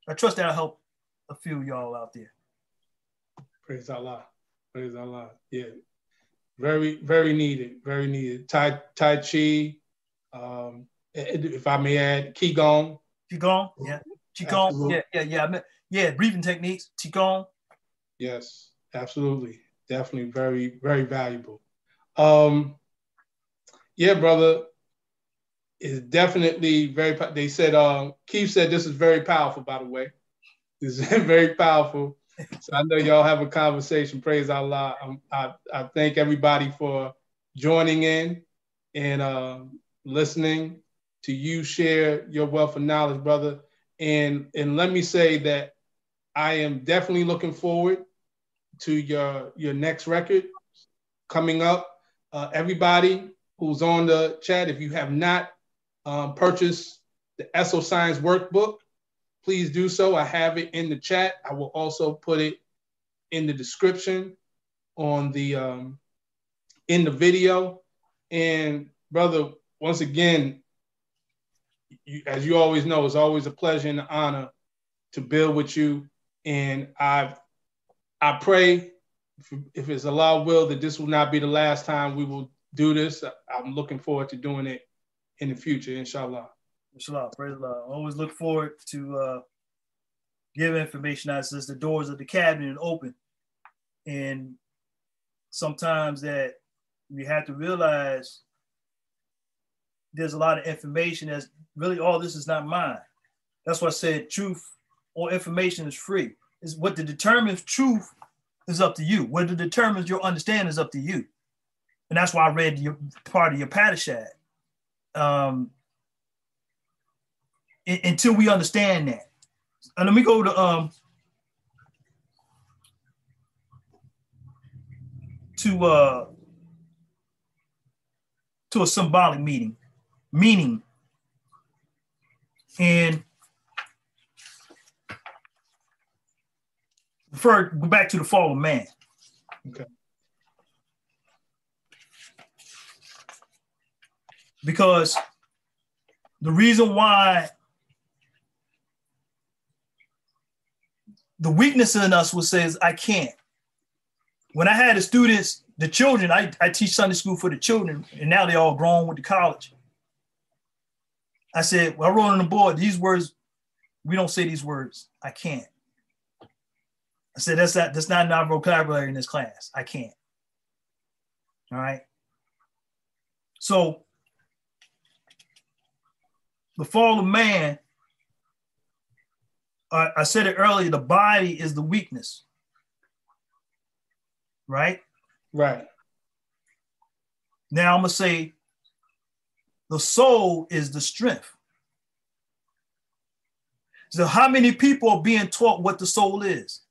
I trust that'll help a few of y'all out there. Praise Allah. Praise Allah. Yeah. Very, very needed. Very needed. Tai Chi. If I may add, Qigong. Qigong, yeah. Qigong, absolutely. Yeah. Breathing techniques, Qigong. Yes, absolutely. Definitely very, very valuable. Yeah, brother. It's definitely very, they said, Keith said this is very powerful, by the way. This is very powerful. So I know y'all have a conversation. Praise Allah. I thank everybody for joining in and listening to you share your wealth of knowledge, brother. And let me say that I am definitely looking forward to your next record coming up. Everybody who's on the chat, if you have not purchased the Eso-Science Workbook, please do so. I have it in the chat. I will also put it in the description on the in the video. And brother, once again, as you always know, it's always a pleasure and an honor to build with you. And I pray, if it's Allah's will, that this will not be the last time we will do this. I'm looking forward to doing it in the future, inshallah. Inshallah, praise Allah. Always look forward to give information out since the doors of the cabinet are open. And sometimes that we have to realize there's a lot of information that's really, all this is not mine. That's why I said truth or information is free. Is what determines truth is up to you. What determines your understanding is up to you. And that's why I read your part of your Padishad. Until we understand that. And let me go to a symbolic meaning. And go back to the fall of man. Okay. Because the reason why the weakness in us will say is I can't. When I had the students, the children, I teach Sunday school for the children, and now they all grown with the college. I said, well, I wrote on the board, these words, we don't say these words, I can't. I said, that's not in our vocabulary in this class. I can't. All right. So the fall of man, I said it earlier, the body is the weakness. Right? Right. Now I'm going to say the soul is the strength. So how many people are being taught what the soul is?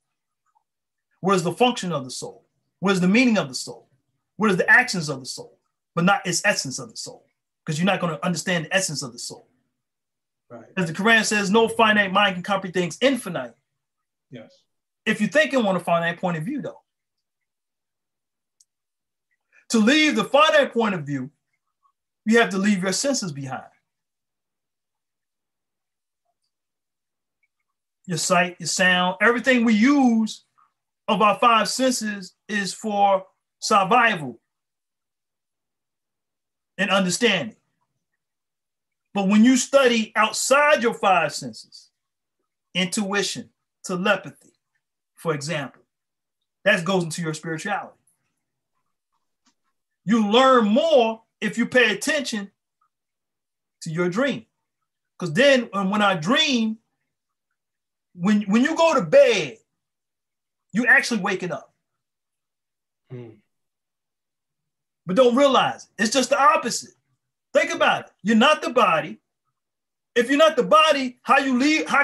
What is the function of the soul? What is the meaning of the soul? What is the actions of the soul? But not its essence of the soul, because you're not going to understand the essence of the soul. Right. As the Quran says, no finite mind can comprehend things infinite. Yes. If you're thinking on a finite point of view, though. To leave the finite point of view, you have to leave your senses behind. Your sight, your sound, everything we use of our five senses is for survival and understanding. But when you study outside your five senses, intuition, telepathy, for example, that goes into your spirituality. You learn more if you pay attention to your dream. Because then when I dream, when you go to bed, you actually waking up. But don't realize it. It's just the opposite. Think about it. You're not the body. If you're not the body, how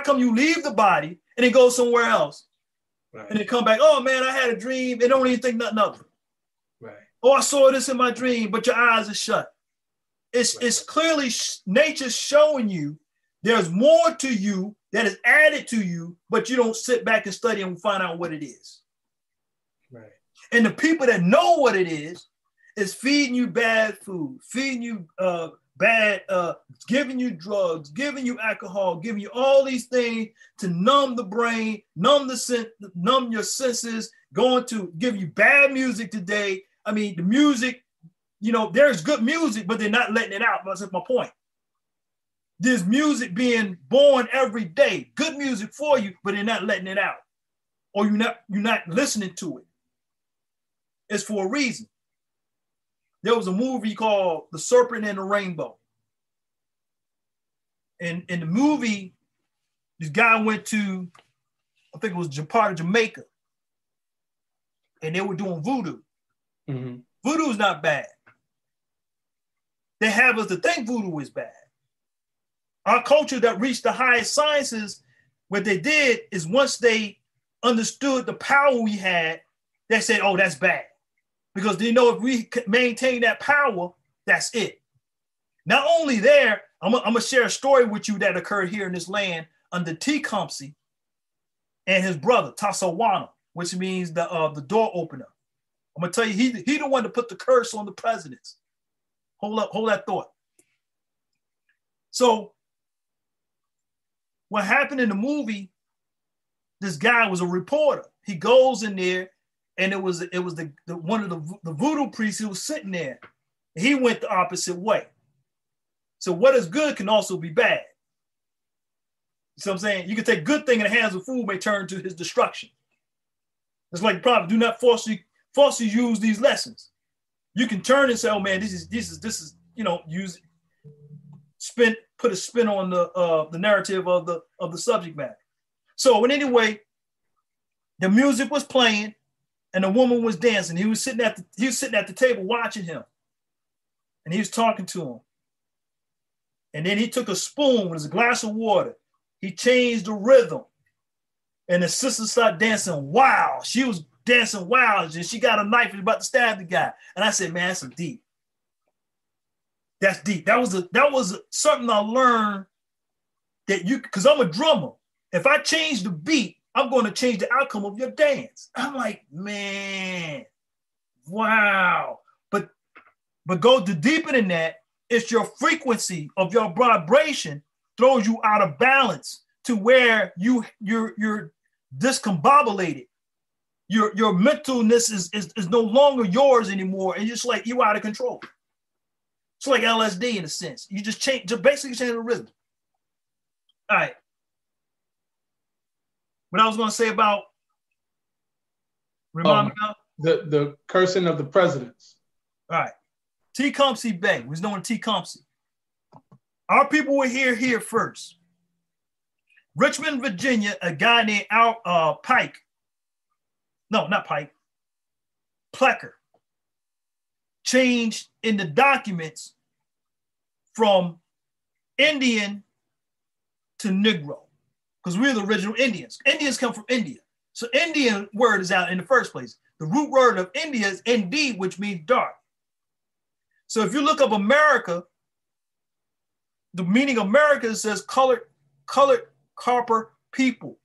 come you leave the body and then go somewhere else? Right. And then come back, oh man, I had a dream and don't even think nothing of it. Right. Oh, I saw this in my dream, but your eyes are shut. It's clearly nature showing you there's more to you that is added to you, but you don't sit back and study and find out what it is. Right. And the people that know what it is feeding you bad food, feeding you giving you drugs, giving you alcohol, giving you all these things to numb the brain, numb your senses, going to give you bad music today. I mean, the music, there's good music, but they're not letting it out. That's my point. There's music being born every day, good music for you, but they're not letting it out, or you're not listening to it. It's for a reason. There was a movie called The Serpent and the Rainbow. And in the movie, this guy went to, I think it was part of Jamaica, and they were doing voodoo. Mm-hmm. Voodoo is not bad. They have us to think voodoo is bad. Our culture that reached the highest sciences, what they did is once they understood the power we had, they said, oh, that's bad. Because they know if we maintain that power, that's it. Not only there, I'm going to share a story with you that occurred here in this land under Tecumseh and his brother, Tassawana, which means the door opener. I'm going to tell you, he the one to put the curse on the presidents. Hold that thought. So what happened in the movie, this guy was a reporter. He goes in there, and it was the one of the voodoo priests who was sitting there. He went the opposite way. So what is good can also be bad. You see what I'm saying? You can take good thing in the hands of a fool may turn to his destruction. It's like the prophet, do not falsely use these lessons. You can turn and say, oh man, this is put a spin on the narrative of the subject matter. So in any way, the music was playing and the woman was dancing. He was sitting at the table watching him, and he was talking to him. And then he took a spoon with a glass of water. He changed the rhythm, and the sister started dancing wild. She was dancing wild, and she got a knife and was about to stab the guy. And I said, man, that's some deep. That's deep. That was something I learned because I'm a drummer. If I change the beat, I'm going to change the outcome of your dance. I'm like, man, wow. But go deeper than that. It's your frequency of your vibration throws you out of balance to where you're discombobulated. Your mentalness is no longer yours anymore, and just like you're out of control. It's like LSD in a sense. You just basically change the rhythm. All right. What I was going to say about remind me now? The cursing of the presidents. All right. Tecumseh Bey was known as Tecumseh. Our people were here first. Richmond, Virginia, a guy named Pike. No, not Pike. Plecker changed in the documents from Indian to Negro, because we're the original Indians. Indians come from India. So Indian word is out in the first place. The root word of India is Nd, which means dark. So if you look up America, the meaning of America says colored copper people.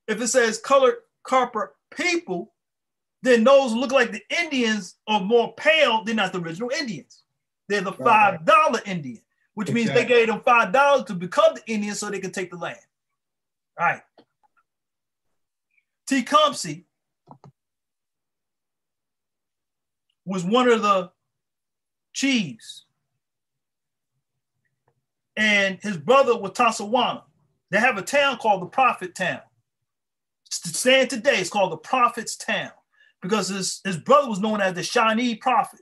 If it says colored copper people, then those look like the Indians are more pale. They're not the original Indians. They're the $5 Indian, which means they gave them $5 to become the Indians so they could take the land. All right. Tecumseh was one of the chiefs, and his brother was Tassawana. They have a town called the Prophet Town. Stand today, it's called the Prophet's Town, because his brother was known as the Shawnee Prophet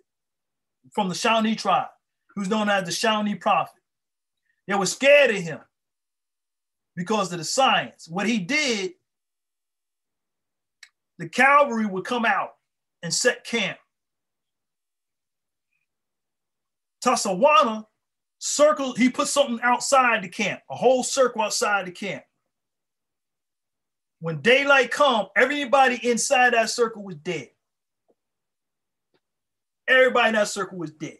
from the Shawnee tribe. He was known as the Shawnee Prophet. They were scared of him because of the science. What he did, the cavalry would come out and set camp. Tassawana circled, he put something outside the camp, a whole circle outside the camp. When daylight come, everybody inside that circle was dead. Everybody in that circle was dead.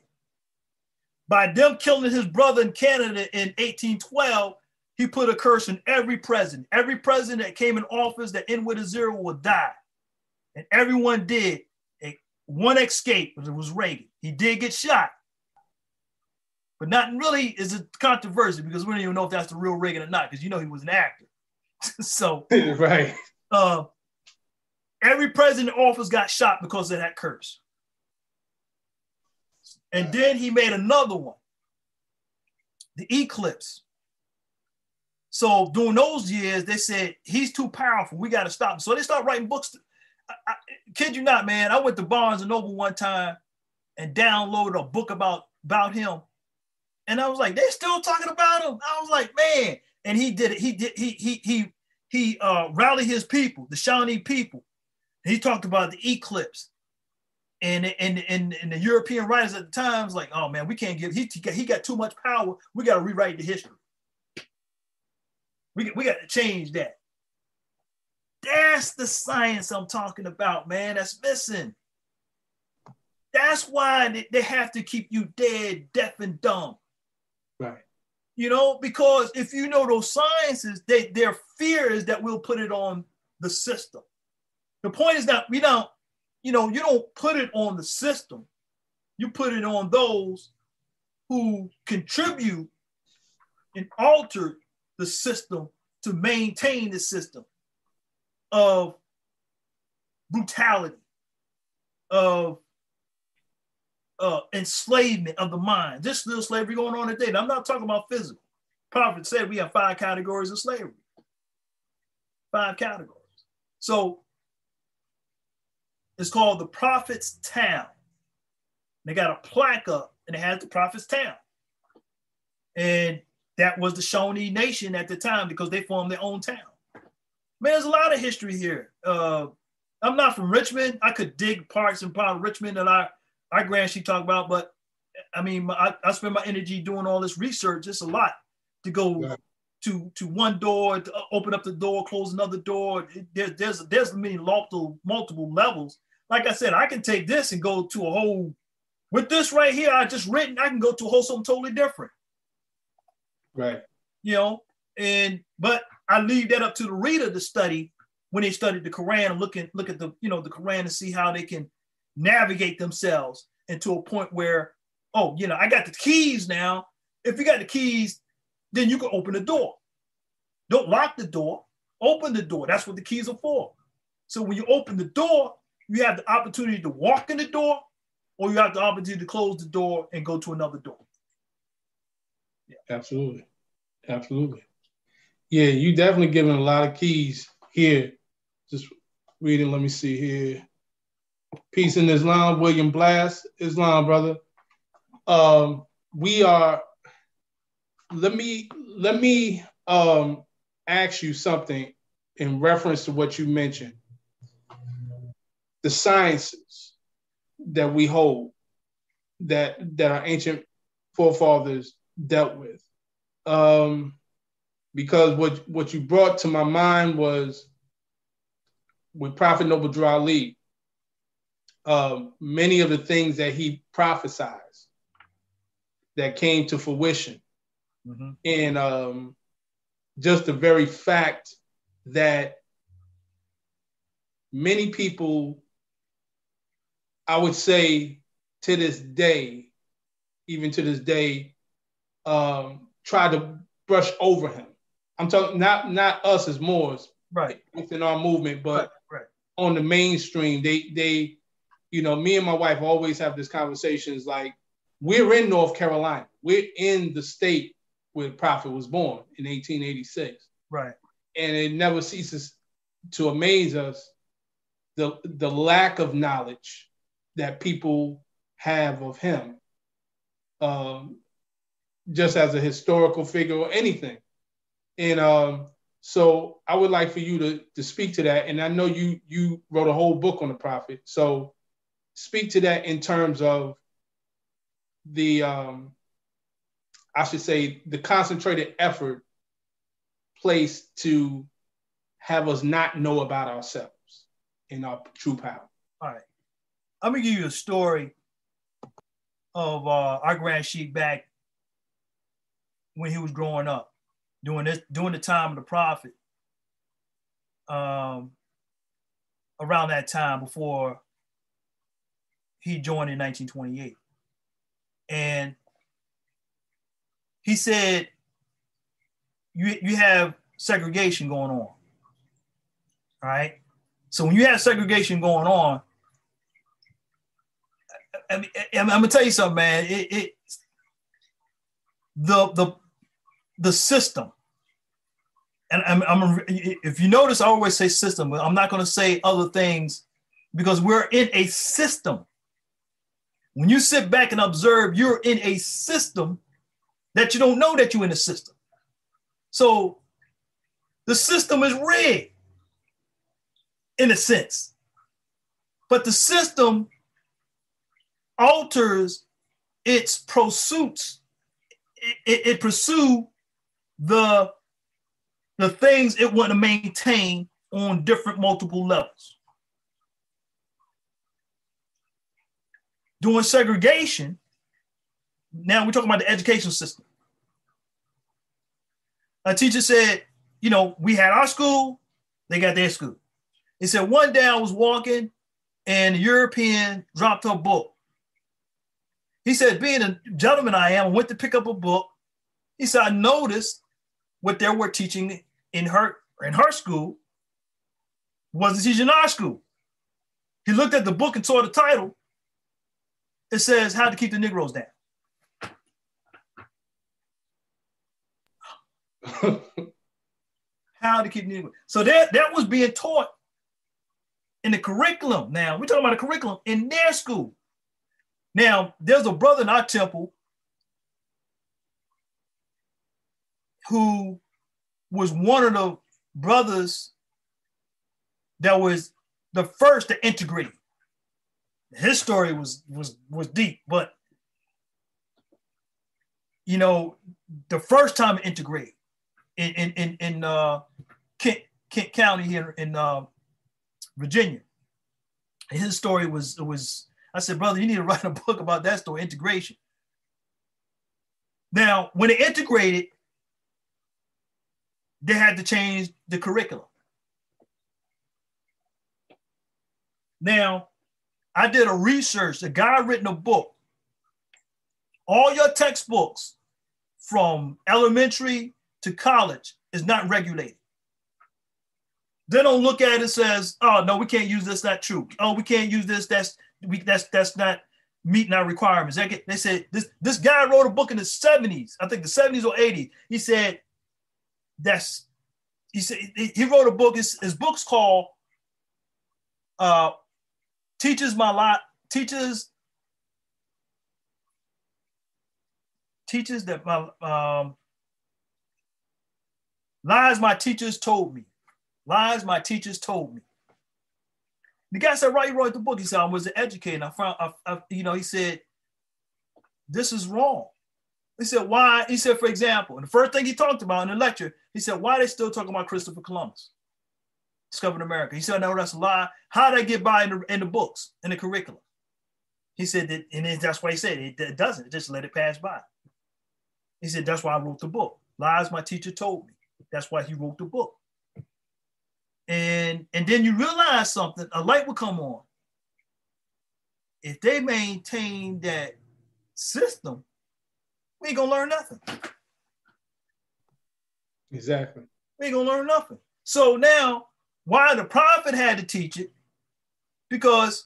By them killing his brother in Canada in 1812, he put a curse on every president. Every president that came in office that ended with a zero will die. And everyone did. One escape, it was Reagan. He did get shot. But not really is a controversy, because we don't even know if that's the real Reagan or not, because he was an actor. So right. Every president in office got shot because of that curse. And then he made another one, the eclipse. So during those years, they said, he's too powerful, we got to stop him. So they start writing books. I kid you not, man, I went to Barnes and Noble one time and downloaded a book about him. And I was like, they're still talking about him. I was like, man. And he did it. He rallied his people, the Shawnee people. And he talked about the eclipse. And the European writers at the time was like, oh man, we can't give, he got too much power. We got to rewrite the history. We got to change that. That's the science I'm talking about, man. That's missing. That's why they have to keep you dead, deaf, and dumb. Right. Because if you know those sciences, their fear is that we'll put it on the system. The point is that you don't put it on the system. You put it on those who contribute and alter the system to maintain the system. of brutality, of enslavement of the mind. This still slavery going on today. Now, I'm not talking about physical. Prophet said we have 5 categories of slavery. 5 categories. So it's called the Prophet's Town. They got a plaque up and it has the Prophet's Town. And that was the Shawnee Nation at the time because they formed their own town. Man, there's a lot of history here. I'm not from Richmond. I could dig parts and part of Richmond that our grand she talked about, but I mean, I spend my energy doing all this research. It's a lot to go to one door, to open up the door, close another door. There's many multiple levels. Like I said, I can take this and go to a whole, with this right here, I just written, I can go to a whole something totally different. Right. You know, but I leave that up to the reader to study when they study the Quran and look at the, the Quran and see how they can navigate themselves into a point where, I got the keys now. If you got the keys, then you can open the door. Don't lock the door, open the door. That's what the keys are for. So when you open the door, you have the opportunity to walk in the door, or you have the opportunity to close the door and go to another door. Yeah. Absolutely. Yeah, you definitely giving a lot of keys here. Just reading, let me see here. Peace in Islam, William Blast, Islam, brother. Let me ask you something in reference to what you mentioned. The sciences that we hold, that our ancient forefathers dealt with. Because what you brought to my mind was with Prophet Noble Drew Ali, many of the things that he prophesied that came to fruition. Mm-hmm. And just the very fact that many people, I would say to this day, try to brush over him. I'm talking not us as Moors, right, within our movement, but right. On the mainstream, they, me and my wife always have these conversations like, we're in North Carolina. We're in the state where the Prophet was born in 1886. Right. And it never ceases to amaze us the lack of knowledge that people have of him, just as a historical figure or anything. And so I would like for you to speak to that. And I know you wrote a whole book on the Prophet. So speak to that in terms of the, I should say, the concentrated effort placed to have us not know about ourselves and our true power. All right. I'm going to give you a story of our grand sheik back when he was growing up, during the time of the Prophet, around that time before he joined in 1928. And he said, you have segregation going on, all right? So when you have segregation going on, I mean, I'm gonna tell you something, man. The system, and if you notice, I always say system, but I'm not gonna say other things because we're in a system. When you sit back and observe, you're in a system that you don't know that you're in a system. So the system is rigged in a sense, but the system alters its pursuits. It pursue the things it want to maintain on different multiple levels. During segregation, now we're talking about the education system. A teacher said, we had our school, they got their school. He said, one day I was walking and a European dropped her book. He said, being a gentleman I am, I went to pick up a book. He said, I noticed what they were teaching in her school. wasn't teaching in our school. He looked at the book and saw the title. It says How to Keep the Negroes Down. How to keep the Negroes. So that was being taught in the curriculum. Now, we're talking about a curriculum in their school. Now, there's a brother in our temple who was one of the brothers that was the first to integrate. His story was deep, but you know, the first time it integrated in Kent County here in Virginia. And his story was I said, brother, you need to write a book about that story, integration. Now, when it integrated, they had to change the curriculum. Now, I did a research. The guy written a book. All your textbooks from elementary to college is not regulated. They don't look at it and says, oh, no, we can't use this, not true. Oh, we can't use this, that's not meeting our requirements. They said, this guy wrote a book in the 70s, I think the 70s or 80s. He said, he wrote a book, his book's called Teaches that my lies my teachers told me. Lies my teachers told me. The guy said, right, he wrote the book. He said, I was an educator. He said, this is wrong. He said, why? He said, for example, and the first thing he talked about in the lecture, he said, why are they still talking about Christopher Columbus discovered America? He said, no, that's a lie. How did I get by in the books, in the curriculum? He said, that's why he said it doesn't. Just let it pass by. He said, that's why I wrote the book. Lies my teacher told me. That's why he wrote the book. And then you realize something, a light will come on. If they maintain that system, we ain't gonna learn nothing. Exactly. We ain't gonna learn nothing. So now, why the prophet had to teach it? Because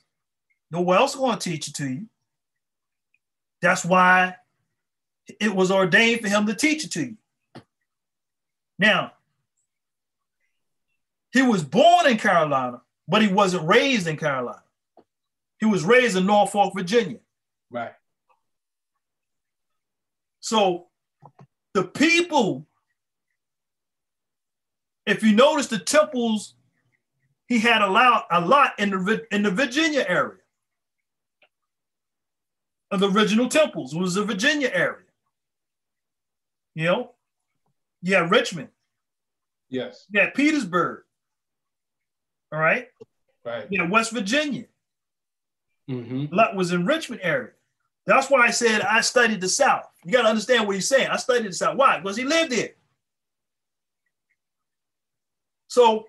no one else is gonna teach it to you. That's why it was ordained for him to teach it to you. Now, he was born in Carolina, but he wasn't raised in Carolina. He was raised in Norfolk, Virginia. Right. So the people, if you notice the temples, he had a lot in the Virginia area. Of the original temples was the Virginia area. You know? Yeah, Richmond. Yes. Yeah, Petersburg. All right. Right. Yeah, West Virginia. Mm-hmm. A lot was in Richmond area. That's why I said I studied the South. You got to understand what he's saying. I studied the South. Why? Because he lived there. So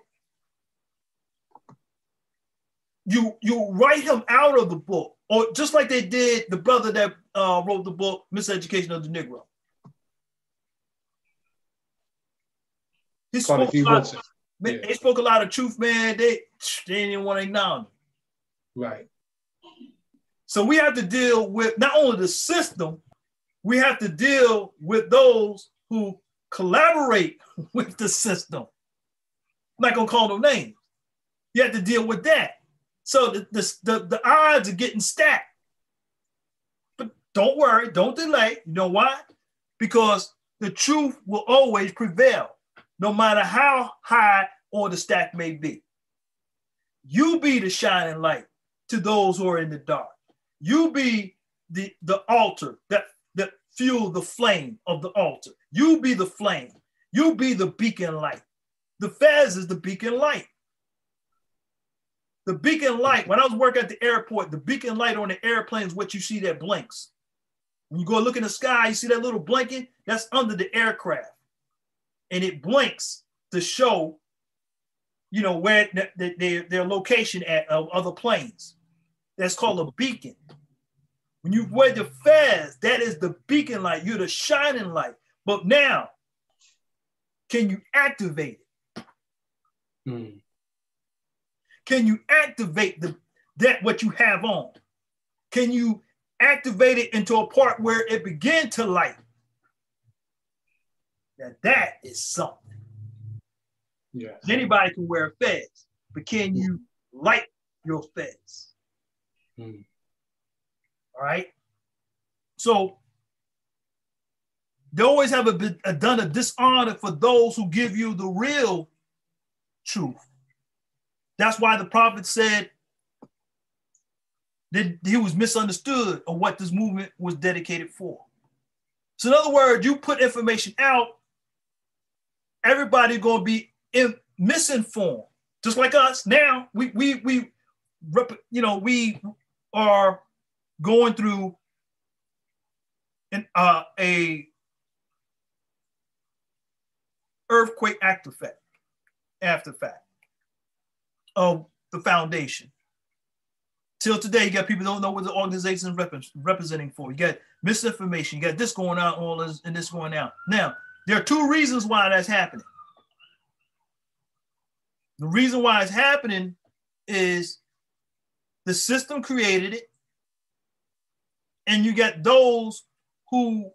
you write him out of the book, or just like they did the brother that wrote the book, Miseducation of the Negro. He spoke a lot of truth, man. They didn't even want to acknowledge it. Right. So we have to deal with not only the system, we have to deal with those who collaborate with the system. I'm not gonna call no names. You have to deal with that. So the odds are getting stacked. But don't worry, don't delay. You know why? Because the truth will always prevail, no matter how high or the stack may be. You be the shining light to those who are in the dark. You be the altar that fuel the flame of the altar. You be the flame. You be the beacon light. The fez is the beacon light. The beacon light, when I was working at the airport, the beacon light on the airplane is what you see that blinks. When you go look in the sky, you see that little blinking? That's under the aircraft. And it blinks to show, you know, where their location at of other planes. That's called a beacon. When you wear the fez, that is the beacon light. You're the shining light. But now, can you activate it? can you activate what you have on? Can you activate it into a part where it begin to light? That is something. Yes. Anybody can wear a fez, but can you light your fez? Mm. All right. So they always have done a dishonor for those who give you the real truth. That's why the prophet said that he was misunderstood of what this movement was dedicated for. So in other words, you put information out, everybody's going to be misinformed, just like us. Now we are going through a earthquake after fact of the foundation. Till today, you got people don't know what the organization is representing for. You got misinformation. You got this going out, all this, and this going out. Now, there are two reasons why that's happening. The reason why it's happening is the system created it, and you got those who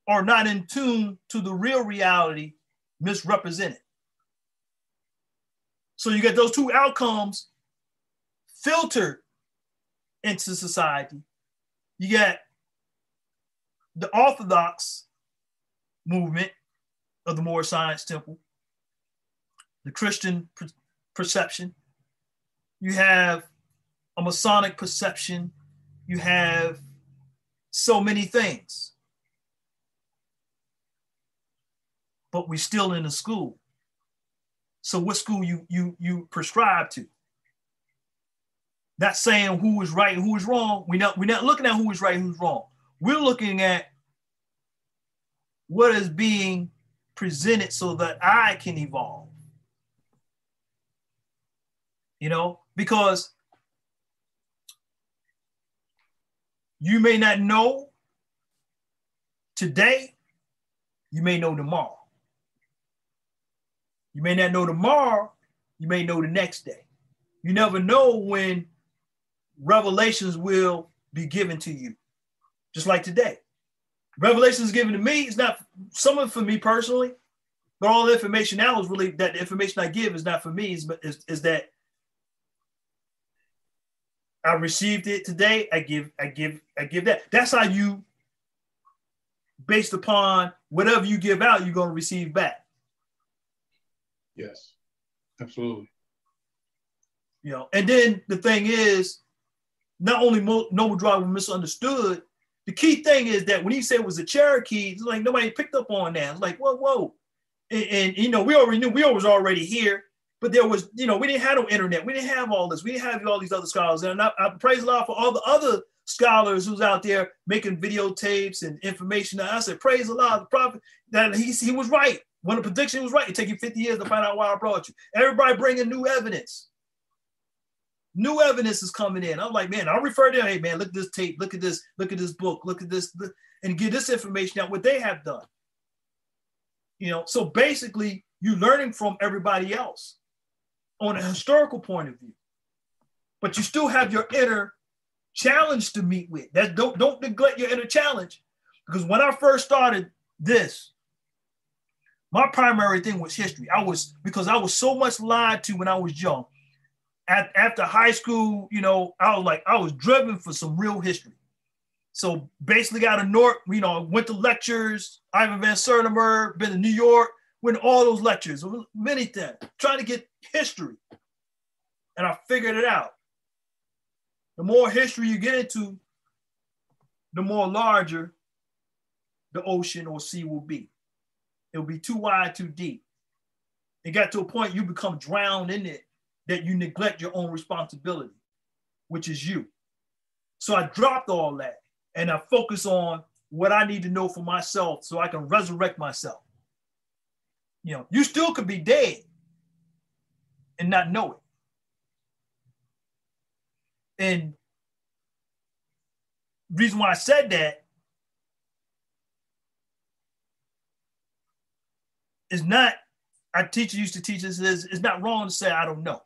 are not in tune to the real reality misrepresented. So you get those two outcomes filtered into society. You got the Orthodox movement of the Moorish Science Temple, the Christian perception. You have a Masonic perception. You have so many things. But we're still in a school. So what school you prescribe to? Not saying who is right and who is wrong. We're not looking at who is right and who's wrong. We're looking at what is being presented so that I can evolve. You know, because you may not know today, you may know tomorrow. You may not know tomorrow, you may know the next day. You never know when revelations will be given to you, just like today. Revelations given to me is not some of it for me personally, but all the information now is really that the information I give is not for me, is that I received it today. I give that. That's how you, based upon whatever you give out, you're going to receive back. Yes, absolutely. You know, and then the thing is, not only Noble Drive was misunderstood, the key thing is that when he said it was a Cherokee, it's like nobody picked up on that. It's like, whoa. And you know, we already knew we was already here, but there was, you know, we didn't have no internet. We didn't have all this. We didn't have all these other scholars. And I praise Allah for all the other scholars who's out there making videotapes and information. And I said, praise Allah, the prophet, that he was right. When the prediction was right, it take you 50 years to find out why I brought you. Everybody bringing new evidence. New evidence is coming in. I'm like, man, I'll refer to them. Hey, man, look at this tape. Look at this book. Look at this, and get this information out, what they have done. You know, so basically, you're learning from everybody else on a historical point of view. But you still have your inner challenge to meet with. That don't neglect your inner challenge. Because when I first started this, my primary thing was history. Because I was so much lied to when I was young. After high school, you know, I was driven for some real history. So basically got to North, you know, went to lectures, Ivan Van Sertimer, been to New York, went to all those lectures, many things, trying to get history. And I figured it out. The more history you get into, the more larger the ocean or sea will be. It'll be too wide, too deep. It got to a point you become drowned in it, that you neglect your own responsibility, which is you. So I dropped all that and I focus on what I need to know for myself so I can resurrect myself. You know, you still could be dead and not know it. And the reason why I said that is not, our teacher used to teach us this, it's not wrong to say, I don't know.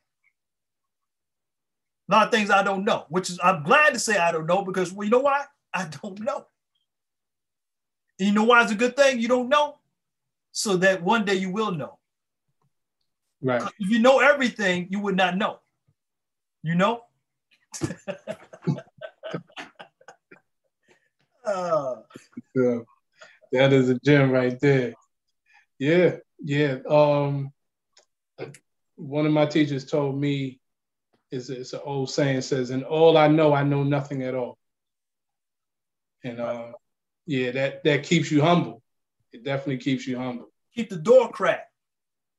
A lot of things I don't know, which is, I'm glad to say I don't know, because, well, you know why? I don't know. And you know why it's a good thing you don't know? So that one day you will know. Right. If you know everything, you would not know. You know? So, that is a gem right there. Yeah, yeah. One of my teachers told me, it's an old saying, says, "And all I know nothing at all." And yeah, that keeps you humble. It definitely keeps you humble. Keep the door cracked.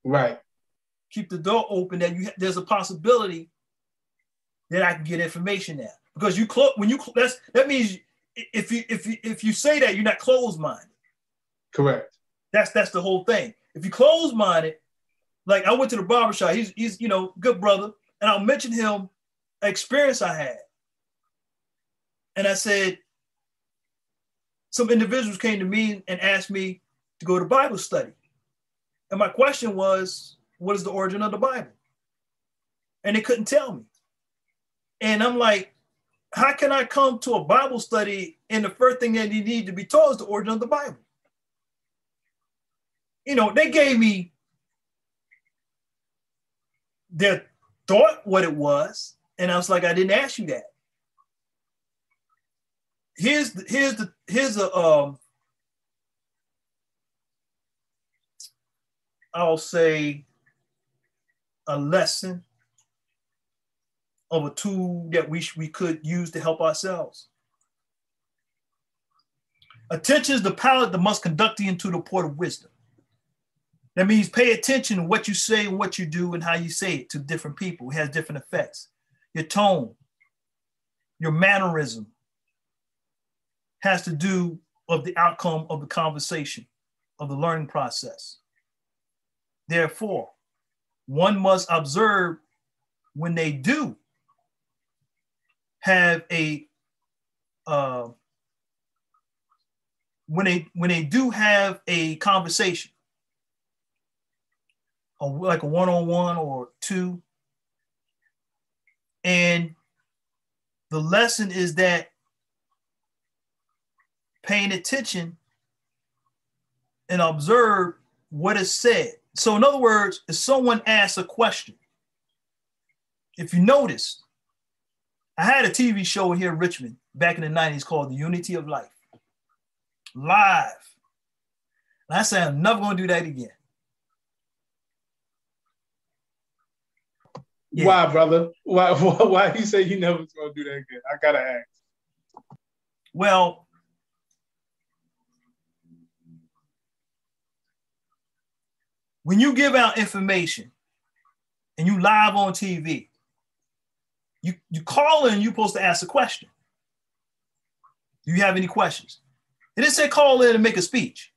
Right. Keep the door open, that there's a possibility that I can get information there. Because you close when you that means if you say that, you're not closed-minded. Correct. That's the whole thing. If you closed-minded, like I went to the barbershop, he's good brother, and I'll mention him an experience I had. And I said, some individuals came to me and asked me to go to Bible study. And my question was, what is the origin of the Bible? And they couldn't tell me. And I'm like, how can I come to a Bible study and the first thing that you need to be told is the origin of the Bible? They gave me their thought what it was. And I was like, I didn't ask you that. Here's I'll say a lesson of a tool that we could use to help ourselves. Attention is the palette that must conduct you into the port of wisdom. That means pay attention to what you say and what you do and how you say it to different people. It has different effects. Your tone, your mannerism has to do with the outcome of the conversation, of the learning process. Therefore, one must observe when they do have a when they do have a conversation, like a one-on-one or two, and the lesson is that paying attention and observe what is said. So in other words, if someone asks a question, if you notice, I had a TV show here in Richmond back in the 90s called The Unity of Life. Live. And I said, I'm never going to do that again. Yeah. Why, brother? Why you say you never going to do that again? I got to ask. Well, when you give out information and you live on TV, you call in, you're supposed to ask a question. Do you have any questions? It didn't say call in and make a speech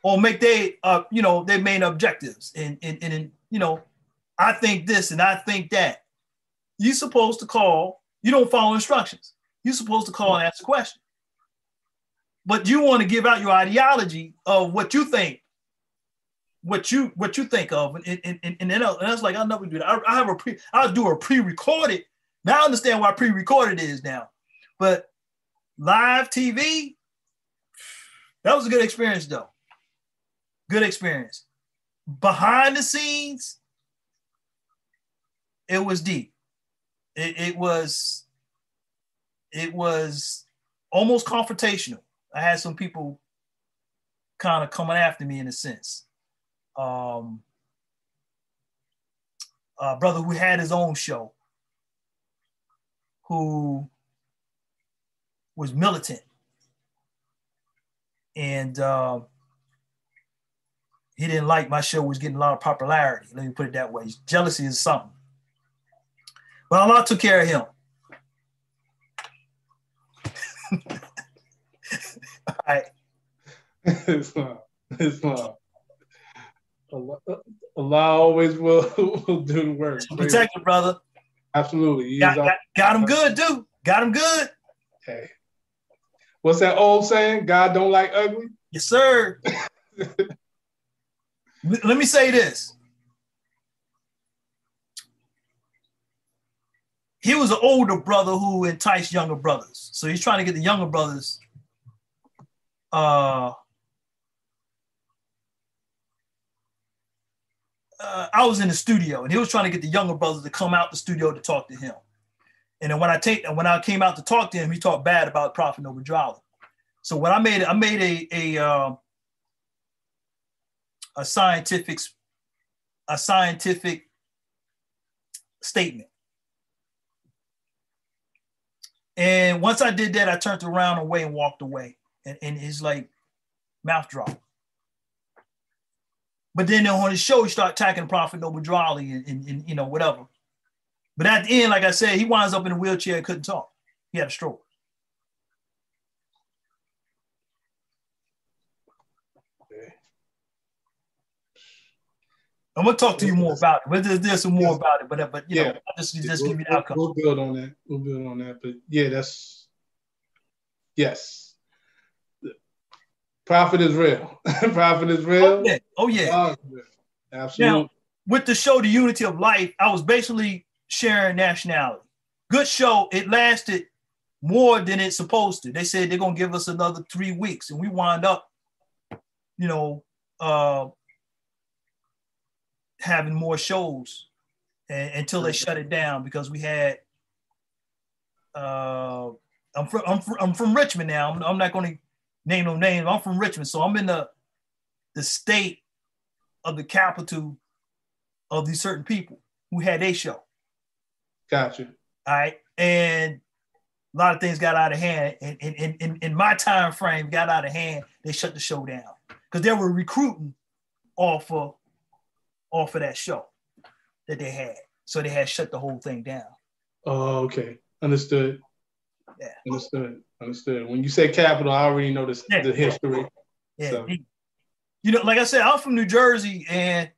or make their main objectives. And I think this and I think that. You're supposed to call. You don't follow instructions. You're supposed to call and ask a question. But you want to give out your ideology of what you think. What you think of, and I was like, I'll never do that. I'll do a pre-recorded. Now I understand why pre-recorded is now, but live TV, that was a good experience though. Good experience. Behind the scenes, it was deep. It was almost confrontational. I had some people kind of coming after me in a sense. Brother who had his own show, who was militant, and he didn't like my show was getting a lot of popularity. Let me put it that way. Jealousy is something. But Allah took care of him. All right. Islam. Allah always will do the work. Protect him, brother. Absolutely. Got him good, dude. Got him good. Okay. What's that old saying? God don't like ugly? Yes, sir. Let me say this. he was an older brother who enticed younger brothers. So he's trying to get the younger brothers. I was in the studio, and he was trying to get the younger brothers to come out the studio to talk to him. And then when I came out to talk to him, he talked bad about Prophet Noble Drew. So when I made a scientific statement. And once I did that, I turned around away and walked away. And his like mouth dropped. But then on his show, he started attacking Prophet Noble Drew and you know, whatever. But at the end, like I said, he winds up in a wheelchair and couldn't talk. He had a stroke. I'm gonna talk to you more about it. But there's some more about it. But you know, I'll just give you the outcome. We'll build on that. But yeah, yes. Prophet is real. Prophet is real. Oh yeah. Absolutely. Now, with the show, The Unity of Life, I was basically sharing nationality. Good show. It lasted more than it's supposed to. They said they're gonna give us another 3 weeks, and we wind up, you know, having more shows until they shut it down because we had. I'm from Richmond now. I'm not going to name no names. I'm from Richmond, so I'm in the state of the capital of these certain people who had a show. Gotcha. All right, and a lot of things got out of hand, and in my time frame got out of hand. They shut the show down because they were recruiting off of that show that they had. So they had shut the whole thing down. Oh, okay. Understood. Yeah. Understood. When you say capital, I already know the history. Yeah. So. You know, like I said, I'm from New Jersey, and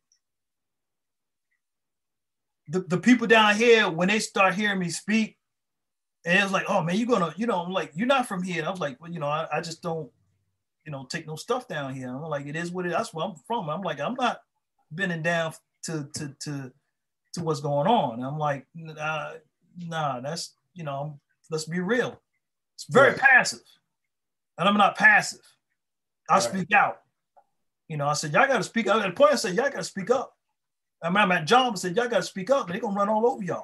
the people down here, when they start hearing me speak, and it was like, oh man, you're gonna, you know, I'm like, you're not from here. And I was like, well, you know, I just don't, you know, take no stuff down here. I'm like, it is what it is. That's where I'm from. I'm like, I'm not bending down to what's going on. And I'm like, nah, that's, you know, let's be real. It's very passive. And I'm not passive. I speak out. You know, I said, y'all got to speak up. At the point, I said, y'all got to speak up. I remember at John said, y'all got to speak up. They're going to run all over y'all.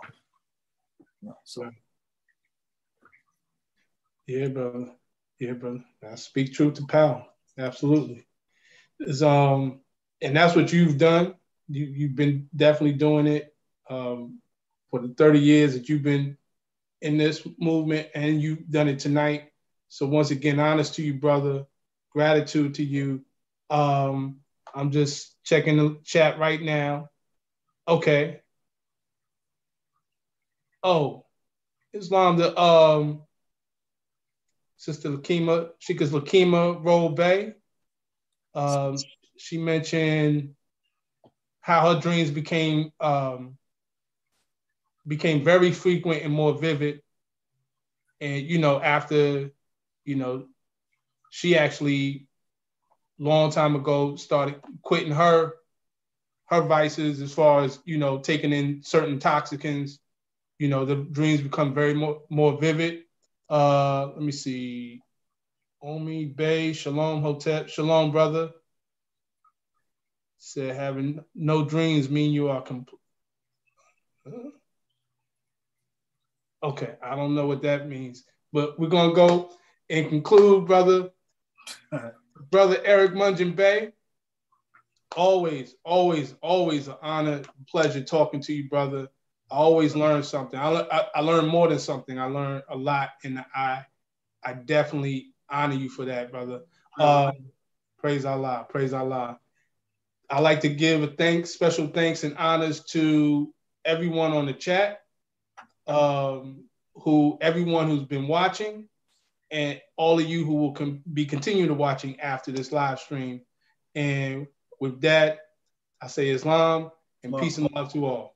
You know, so. Yeah, brother. I speak truth to power. Absolutely. And that's what you've done. You've been definitely doing it for the 30 years that you've been in this movement, and you've done it tonight. So once again, honest to you, brother. Gratitude to you. I'm just checking the chat right now. Okay. Oh, Islam, the Sister Lakima, Shika's Lakima Roll Bay. She mentioned how her dreams became very frequent and more vivid. And, you know, after, you know, she actually long time ago started quitting her vices as far as, you know, taking in certain toxicants, you know, the dreams become very more vivid. Let me see. Omi Bey, Shalom Hotep, Shalom brother. Said having no dreams mean you are complete. Okay, I don't know what that means, but we're gonna go and conclude, brother. Brother Eric Mungin Bey. Always an honor, pleasure talking to you, brother. I always learn something. I learn more than something. I learn a lot, and I definitely honor you for that, brother. Praise Allah. Praise Allah. I like to give special thanks and honors to everyone on the chat, everyone who's been watching, and all of you who will be continuing to watching after this live stream. And with that, I say Islam and peace and love to all.